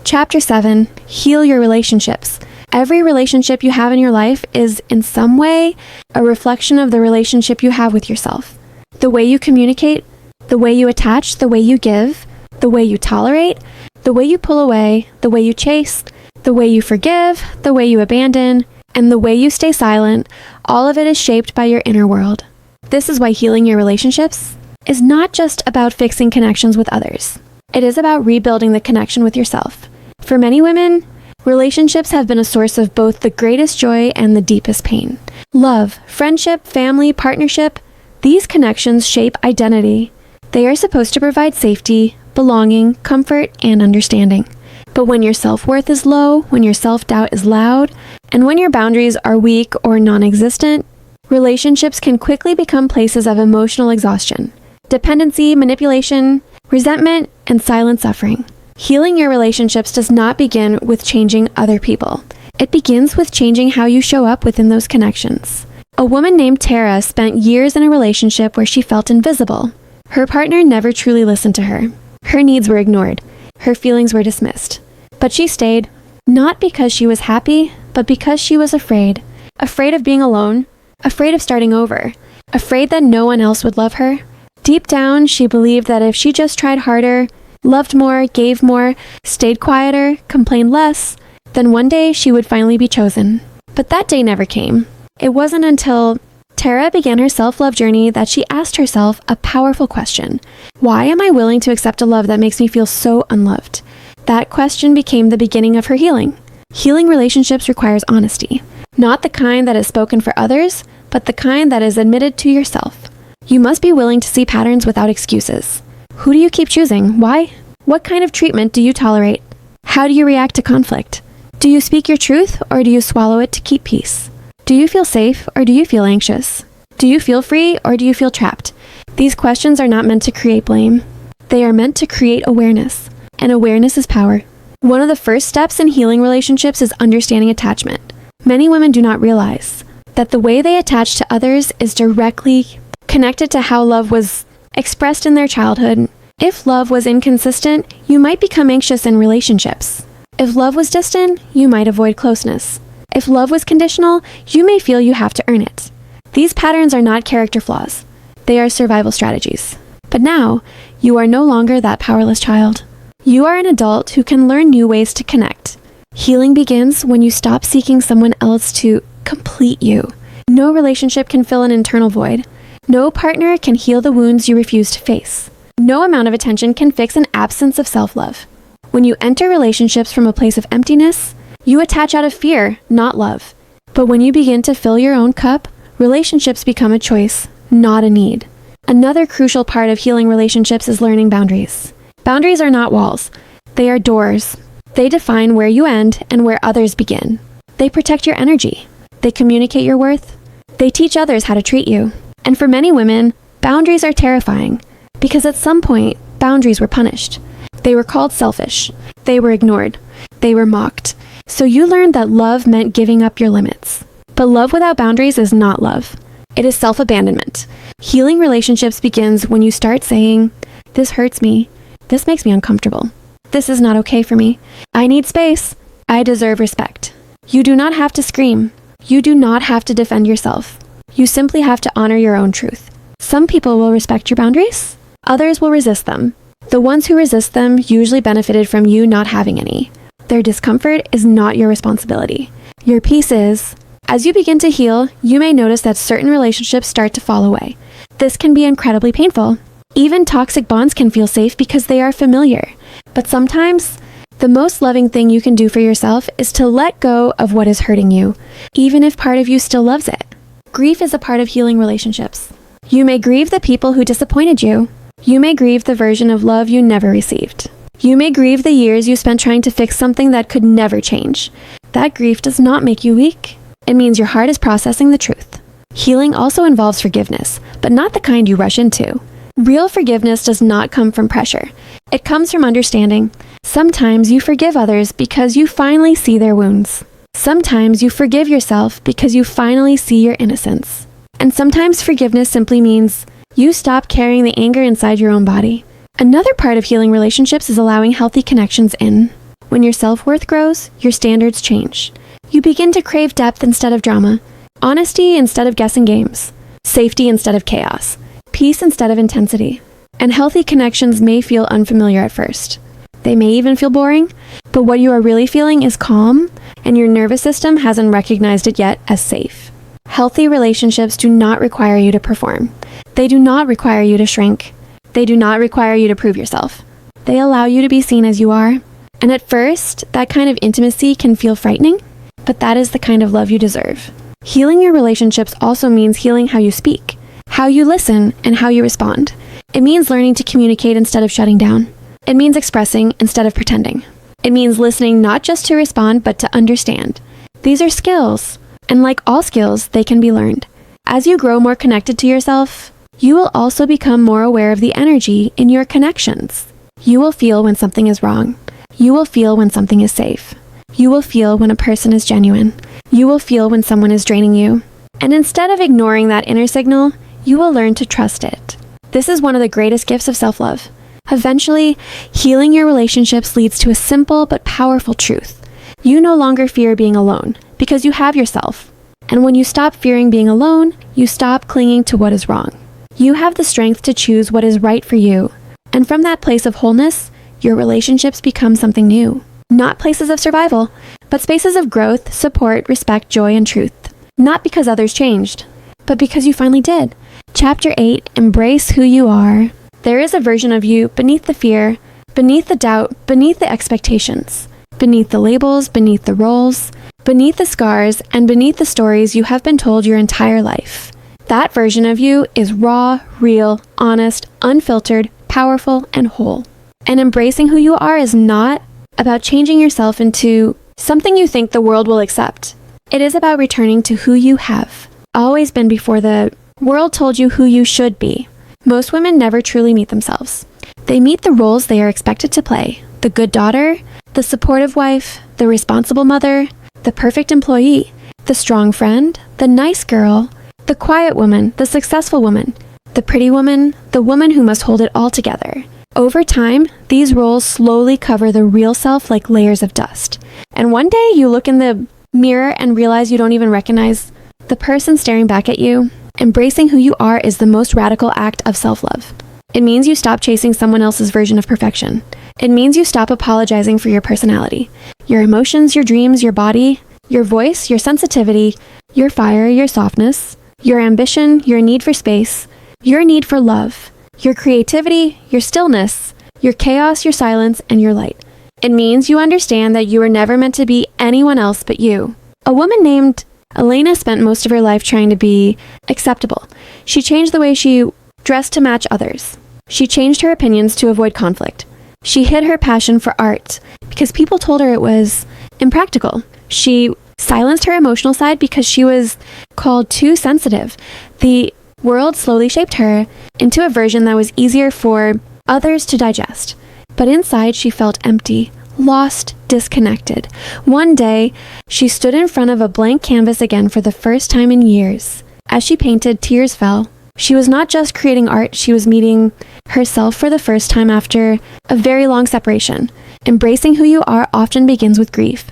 Chapter 7, Heal Your Relationships. Every relationship you have in your life is, in some way, a reflection of the relationship you have with yourself. The way you communicate, the way you attach, the way you give, the way you tolerate, the way you pull away, the way you chase, the way you forgive, the way you abandon, and the way you stay silent, all of it is shaped by your inner world. This is why healing your relationships is not just about fixing connections with others. It is about rebuilding the connection with yourself. For many women, relationships have been a source of both the greatest joy and the deepest pain. Love, friendship, family, partnership, these connections shape identity. They are supposed to provide safety, belonging, comfort, and understanding. But when your self-worth is low, when your self-doubt is loud, and when your boundaries are weak or non-existent, relationships can quickly become places of emotional exhaustion, dependency, manipulation, resentment, and silent suffering. Healing your relationships does not begin with changing other people. It begins with changing how you show up within those connections. A woman named Tara spent years in a relationship where she felt invisible. Her partner never truly listened to her. Her needs were ignored. Her feelings were dismissed. But she stayed, not because she was happy, but because she was afraid. Afraid of being alone, afraid of starting over, afraid that no one else would love her. Deep down, she believed that if she just tried harder, loved more, gave more, stayed quieter, complained less, then one day she would finally be chosen. But that day never came. It wasn't until Tara began her self-love journey that she asked herself a powerful question. Why am I willing to accept a love that makes me feel so unloved? That question became the beginning of her healing. Healing relationships requires honesty. Not the kind that is spoken for others, but the kind that is admitted to yourself. You must be willing to see patterns without excuses. Who do you keep choosing? Why? What kind of treatment do you tolerate? How do you react to conflict? Do you speak your truth, or do you swallow it to keep peace? Do you feel safe, or do you feel anxious? Do you feel free, or do you feel trapped? These questions are not meant to create blame. They are meant to create awareness. And awareness is power. One of the first steps in healing relationships is understanding attachment. Many women do not realize that the way they attach to others is directly connected to how love was expressed in their childhood. If love was inconsistent, you might become anxious in relationships. If love was distant, you might avoid closeness. If love was conditional, you may feel you have to earn it. These patterns are not character flaws. They are survival strategies. But now, you are no longer that powerless child. You are an adult who can learn new ways to connect. Healing begins when you stop seeking someone else to complete you. No relationship can fill an internal void. No partner can heal the wounds you refuse to face. No amount of attention can fix an absence of self-love. When you enter relationships from a place of emptiness, you attach out of fear, not love. But when you begin to fill your own cup, relationships become a choice, not a need. Another crucial part of healing relationships is learning boundaries. Boundaries are not walls. They are doors. They define where you end and where others begin. They protect your energy. They communicate your worth. They teach others how to treat you. And for many women, boundaries are terrifying because at some point, boundaries were punished. They were called selfish. They were ignored. They were mocked. So you learned that love meant giving up your limits. But love without boundaries is not love. It is self-abandonment. Healing relationships begins when you start saying, "This hurts me. This makes me uncomfortable. This is not okay for me. I need space. I deserve respect." You do not have to scream. You do not have to defend yourself. You simply have to honor your own truth. Some people will respect your boundaries. Others will resist them. The ones who resist them usually benefited from you not having any. Their discomfort is not your responsibility. Your peace is. As you begin to heal, you may notice that certain relationships start to fall away. This can be incredibly painful. Even toxic bonds can feel safe because they are familiar. But sometimes, the most loving thing you can do for yourself is to let go of what is hurting you, even if part of you still loves it. Grief is a part of healing relationships. You may grieve the people who disappointed you. You may grieve the version of love you never received. You may grieve the years you spent trying to fix something that could never change. That grief does not make you weak. It means your heart is processing the truth. Healing also involves forgiveness, but not the kind you rush into. Real forgiveness does not come from pressure. It comes from understanding. Sometimes you forgive others because you finally see their wounds. Sometimes you forgive yourself because you finally see your innocence. And sometimes forgiveness simply means you stop carrying the anger inside your own body. Another part of healing relationships is allowing healthy connections in. When your self-worth grows, your standards change. You begin to crave depth instead of drama, honesty instead of guessing games, safety instead of chaos, peace instead of intensity. And healthy connections may feel unfamiliar at first. They may even feel boring, but what you are really feeling is calm, and your nervous system hasn't recognized it yet as safe. Healthy relationships do not require you to perform. They do not require you to shrink. They do not require you to prove yourself. They allow you to be seen as you are. And at first, that kind of intimacy can feel frightening, but that is the kind of love you deserve. Healing your relationships also means healing how you speak, how you listen, and how you respond. It means learning to communicate instead of shutting down. It means expressing instead of pretending. It means listening not just to respond, but to understand. These are skills, and like all skills, they can be learned. As you grow more connected to yourself, you will also become more aware of the energy in your connections. You will feel when something is wrong. You will feel when something is safe. You will feel when a person is genuine. You will feel when someone is draining you. And instead of ignoring that inner signal, you will learn to trust it. This is one of the greatest gifts of self-love. Eventually, healing your relationships leads to a simple but powerful truth. You no longer fear being alone because you have yourself. And when you stop fearing being alone, you stop clinging to what is wrong. You have the strength to choose what is right for you. And from that place of wholeness, your relationships become something new. Not places of survival, but spaces of growth, support, respect, joy, and truth. Not because others changed, but because you finally did. Chapter 8, Embrace Who You Are. There is a version of you beneath the fear, beneath the doubt, beneath the expectations, beneath the labels, beneath the roles, beneath the scars, and beneath the stories you have been told your entire life. That version of you is raw, real, honest, unfiltered, powerful, and whole. And embracing who you are is not about changing yourself into something you think the world will accept. It is about returning to who you have always been before the world told you who you should be. Most women never truly meet themselves. They meet the roles they are expected to play: the good daughter, the supportive wife, the responsible mother, the perfect employee, the strong friend, the nice girl, the quiet woman, the successful woman, the pretty woman, the woman who must hold it all together. Over time, these roles slowly cover the real self like layers of dust. And one day you look in the mirror and realize you don't even recognize the person staring back at you. Embracing who you are is the most radical act of self-love. It means you stop chasing someone else's version of perfection. It means you stop apologizing for your personality, your emotions, your dreams, your body, your voice, your sensitivity, your fire, your softness, your ambition, your need for space, your need for love, your creativity, your stillness, your chaos, your silence, and your light. It means you understand that you were never meant to be anyone else but you. A woman named Elena spent most of her life trying to be acceptable. She changed the way she dressed to match others. She changed her opinions to avoid conflict. She hid her passion for art because people told her it was impractical. She silenced her emotional side because she was called too sensitive. The world slowly shaped her into a version that was easier for others to digest. But inside, she felt empty, lost, disconnected. One day, she stood in front of a blank canvas again for the first time in years. As she painted, tears fell. She was not just creating art, she was meeting herself for the first time after a very long separation. Embracing who you are often begins with grief.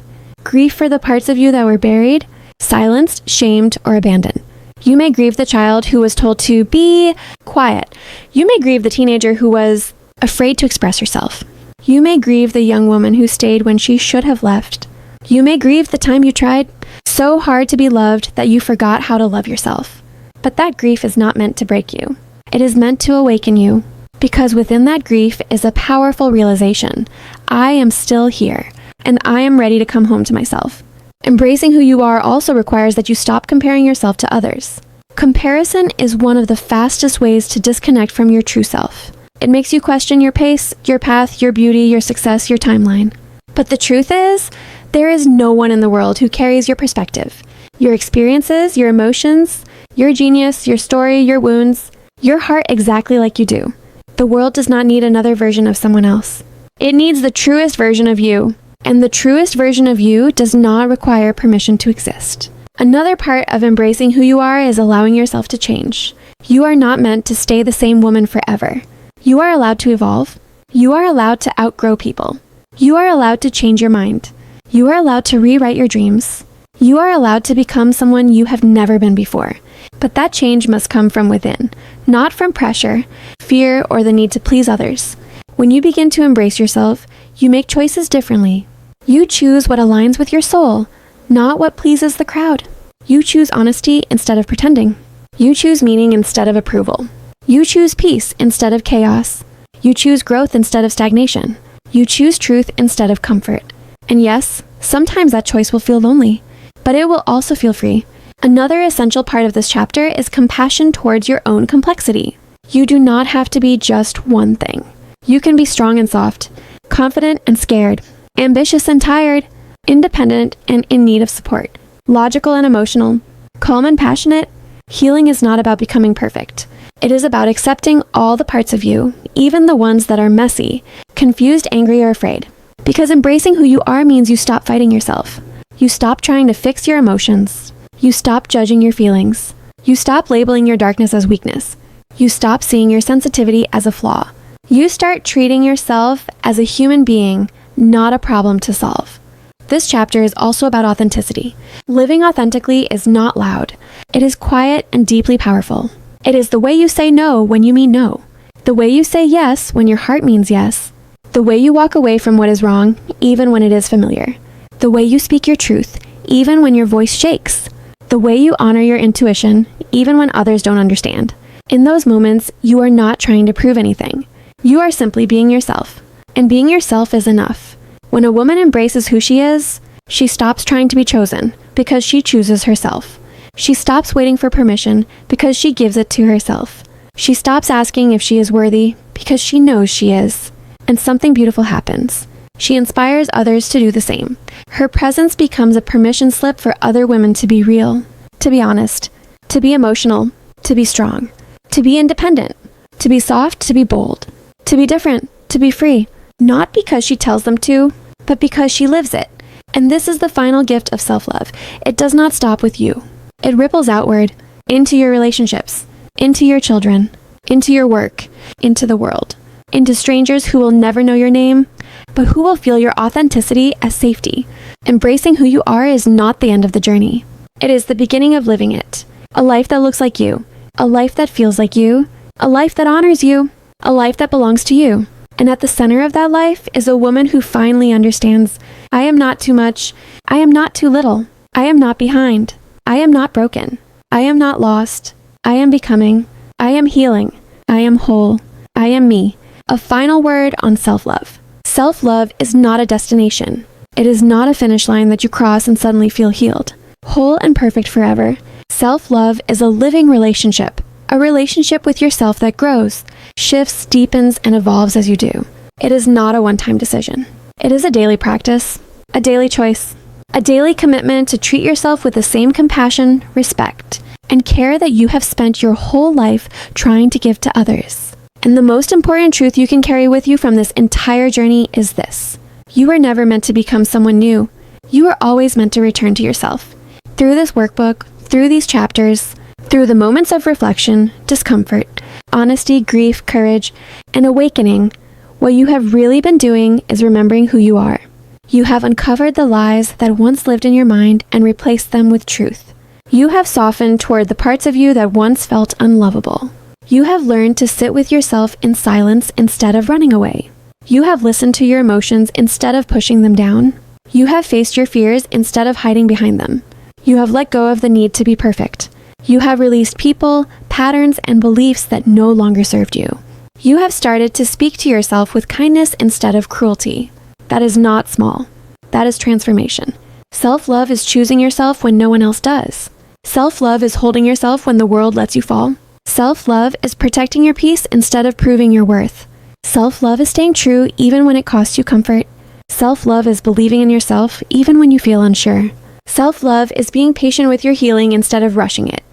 Grief for the parts of you that were buried, silenced, shamed, or abandoned. You may grieve the child who was told to be quiet. You may grieve the teenager who was afraid to express herself. You may grieve the young woman who stayed when she should have left. You may grieve the time you tried so hard to be loved that you forgot how to love yourself. But that grief is not meant to break you. It is meant to awaken you, because within that grief is a powerful realization. I am still here, and I am ready to come home to myself. Embracing who you are also requires that you stop comparing yourself to others. Comparison is one of the fastest ways to disconnect from your true self. It makes you question your pace, your path, your beauty, your success, your timeline. But the truth is, there is no one in the world who carries your perspective, your experiences, your emotions, your genius, your story, your wounds, your heart exactly like you do. The world does not need another version of someone else. It needs the truest version of you. And the truest version of you does not require permission to exist. Another part of embracing who you are is allowing yourself to change. You are not meant to stay the same woman forever. You are allowed to evolve. You are allowed to outgrow people. You are allowed to change your mind. You are allowed to rewrite your dreams. You are allowed to become someone you have never been before. But that change must come from within, not from pressure, fear, or the need to please others. When you begin to embrace yourself, you make choices differently. You choose what aligns with your soul, not what pleases the crowd. You choose honesty instead of pretending. You choose meaning instead of approval. You choose peace instead of chaos. You choose growth instead of stagnation. You choose truth instead of comfort. And yes, sometimes that choice will feel lonely, but it will also feel free. Another essential part of this chapter is compassion towards your own complexity. You do not have to be just one thing. You can be strong and soft, confident and scared, ambitious and tired, independent and in need of support, logical and emotional, calm and passionate. Healing is not about becoming perfect. It is about accepting all the parts of you, even the ones that are messy, confused, angry, or afraid. Because embracing who you are means you stop fighting yourself. You stop trying to fix your emotions. You stop judging your feelings. You stop labeling your darkness as weakness. You stop seeing your sensitivity as a flaw. You start treating yourself as a human being, not a problem to solve. This chapter is also about authenticity. Living authentically is not loud. It is quiet and deeply powerful. It is the way you say no when you mean no. The way you say yes when your heart means yes. The way you walk away from what is wrong, even when it is familiar. The way you speak your truth, even when your voice shakes. The way you honor your intuition, even when others don't understand. In those moments, you are not trying to prove anything. You are simply being yourself. And being yourself is enough. When a woman embraces who she is, she stops trying to be chosen because she chooses herself. She stops waiting for permission because she gives it to herself. She stops asking if she is worthy because she knows she is. And something beautiful happens. She inspires others to do the same. Her presence becomes a permission slip for other women to be real, to be honest, to be emotional, to be strong, to be independent, to be soft, to be bold, to be different, to be free. Not because she tells them to, but because she lives it. And this is the final gift of self-love. It does not stop with you. It ripples outward, into your relationships, into your children, into your work, into the world, into strangers who will never know your name, but who will feel your authenticity as safety. Embracing who you are is not the end of the journey. It is the beginning of living it. A life that looks like you, a life that feels like you, a life that honors you, a life that belongs to you. And at the center of that life is a woman who finally understands, I am not too much, I am not too little, I am not behind, I am not broken, I am not lost, I am becoming, I am healing, I am whole, I am me. A final word on self-love. Self-love is not a destination. It is not a finish line that you cross and suddenly feel healed, whole and perfect forever. Self-love is a living relationship. A relationship with yourself that grows, shifts, deepens, and evolves as you do. It is not a one-time decision. It is a daily practice, a daily choice, a daily commitment to treat yourself with the same compassion, respect, and care that you have spent your whole life trying to give to others. And the most important truth you can carry with you from this entire journey is this. You were never meant to become someone new. You were always meant to return to yourself. Through this workbook, through these chapters, through the moments of reflection, discomfort, honesty, grief, courage, and awakening, what you have really been doing is remembering who you are. You have uncovered the lies that once lived in your mind and replaced them with truth. You have softened toward the parts of you that once felt unlovable. You have learned to sit with yourself in silence instead of running away. You have listened to your emotions instead of pushing them down. You have faced your fears instead of hiding behind them. You have let go of the need to be perfect. You have released people, patterns, and beliefs that no longer served you. You have started to speak to yourself with kindness instead of cruelty. That is not small. That is transformation. Self-love is choosing yourself when no one else does. Self-love is holding yourself when the world lets you fall. Self-love is protecting your peace instead of proving your worth. Self-love is staying true even when it costs you comfort. Self-love is believing in yourself even when you feel unsure. Self-love is being patient with your healing instead of rushing it.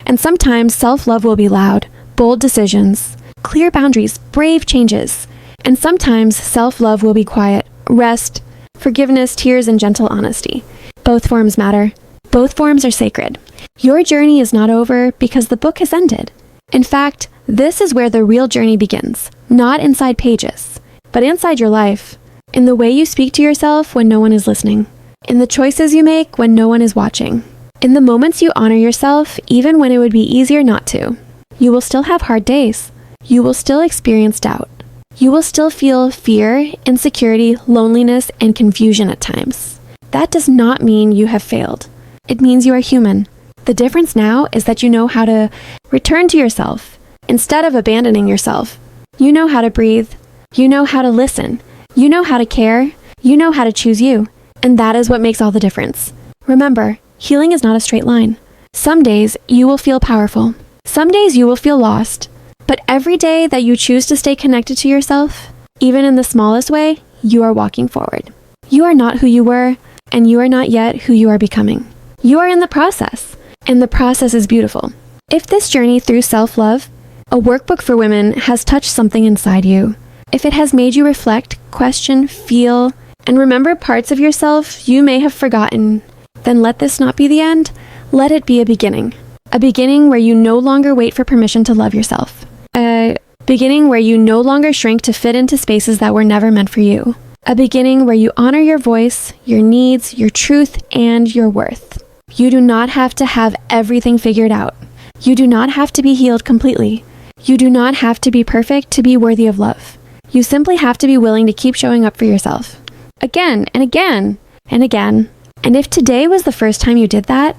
And sometimes self-love will be loud, bold decisions, clear boundaries, brave changes. And sometimes self-love will be quiet, rest, forgiveness, tears, and gentle honesty. Both forms matter. Both forms are sacred. Your journey is not over because the book has ended. In fact, this is where the real journey begins, not inside pages, but inside your life, in the way you speak to yourself when no one is listening, in the choices you make when no one is watching, in the moments you honor yourself even when it would be easier not to. You will still have hard days. You will still experience doubt. You will still feel fear, insecurity, loneliness, and confusion at times. That does not mean you have failed. It means you are human. The difference now is that you know how to return to yourself instead of abandoning yourself. You know how to breathe. You know how to listen. You know how to care. You know how to choose you. And that is what makes all the difference. Remember, healing is not a straight line. Some days you will feel powerful. Some days you will feel lost. But every day that you choose to stay connected to yourself, even in the smallest way, you are walking forward. You are not who you were, and you are not yet who you are becoming. You are in the process, and the process is beautiful. If this journey through self-love, a workbook for women, has touched something inside you, if it has made you reflect, question, feel, and remember parts of yourself you may have forgotten, then let this not be the end. Let it be a beginning. A beginning where you no longer wait for permission to love yourself. A beginning where you no longer shrink to fit into spaces that were never meant for you. A beginning where you honor your voice, your needs, your truth, and your worth. You do not have to have everything figured out. You do not have to be healed completely. You do not have to be perfect to be worthy of love. You simply have to be willing to keep showing up for yourself. Again and again and again. And if today was the first time you did that,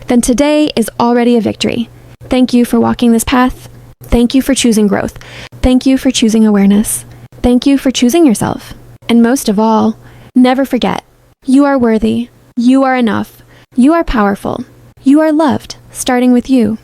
then today is already a victory. Thank you for walking this path. Thank you for choosing growth. Thank you for choosing awareness. Thank you for choosing yourself. And most of all, never forget, you are worthy. You are enough. You are powerful. You are loved, starting with you.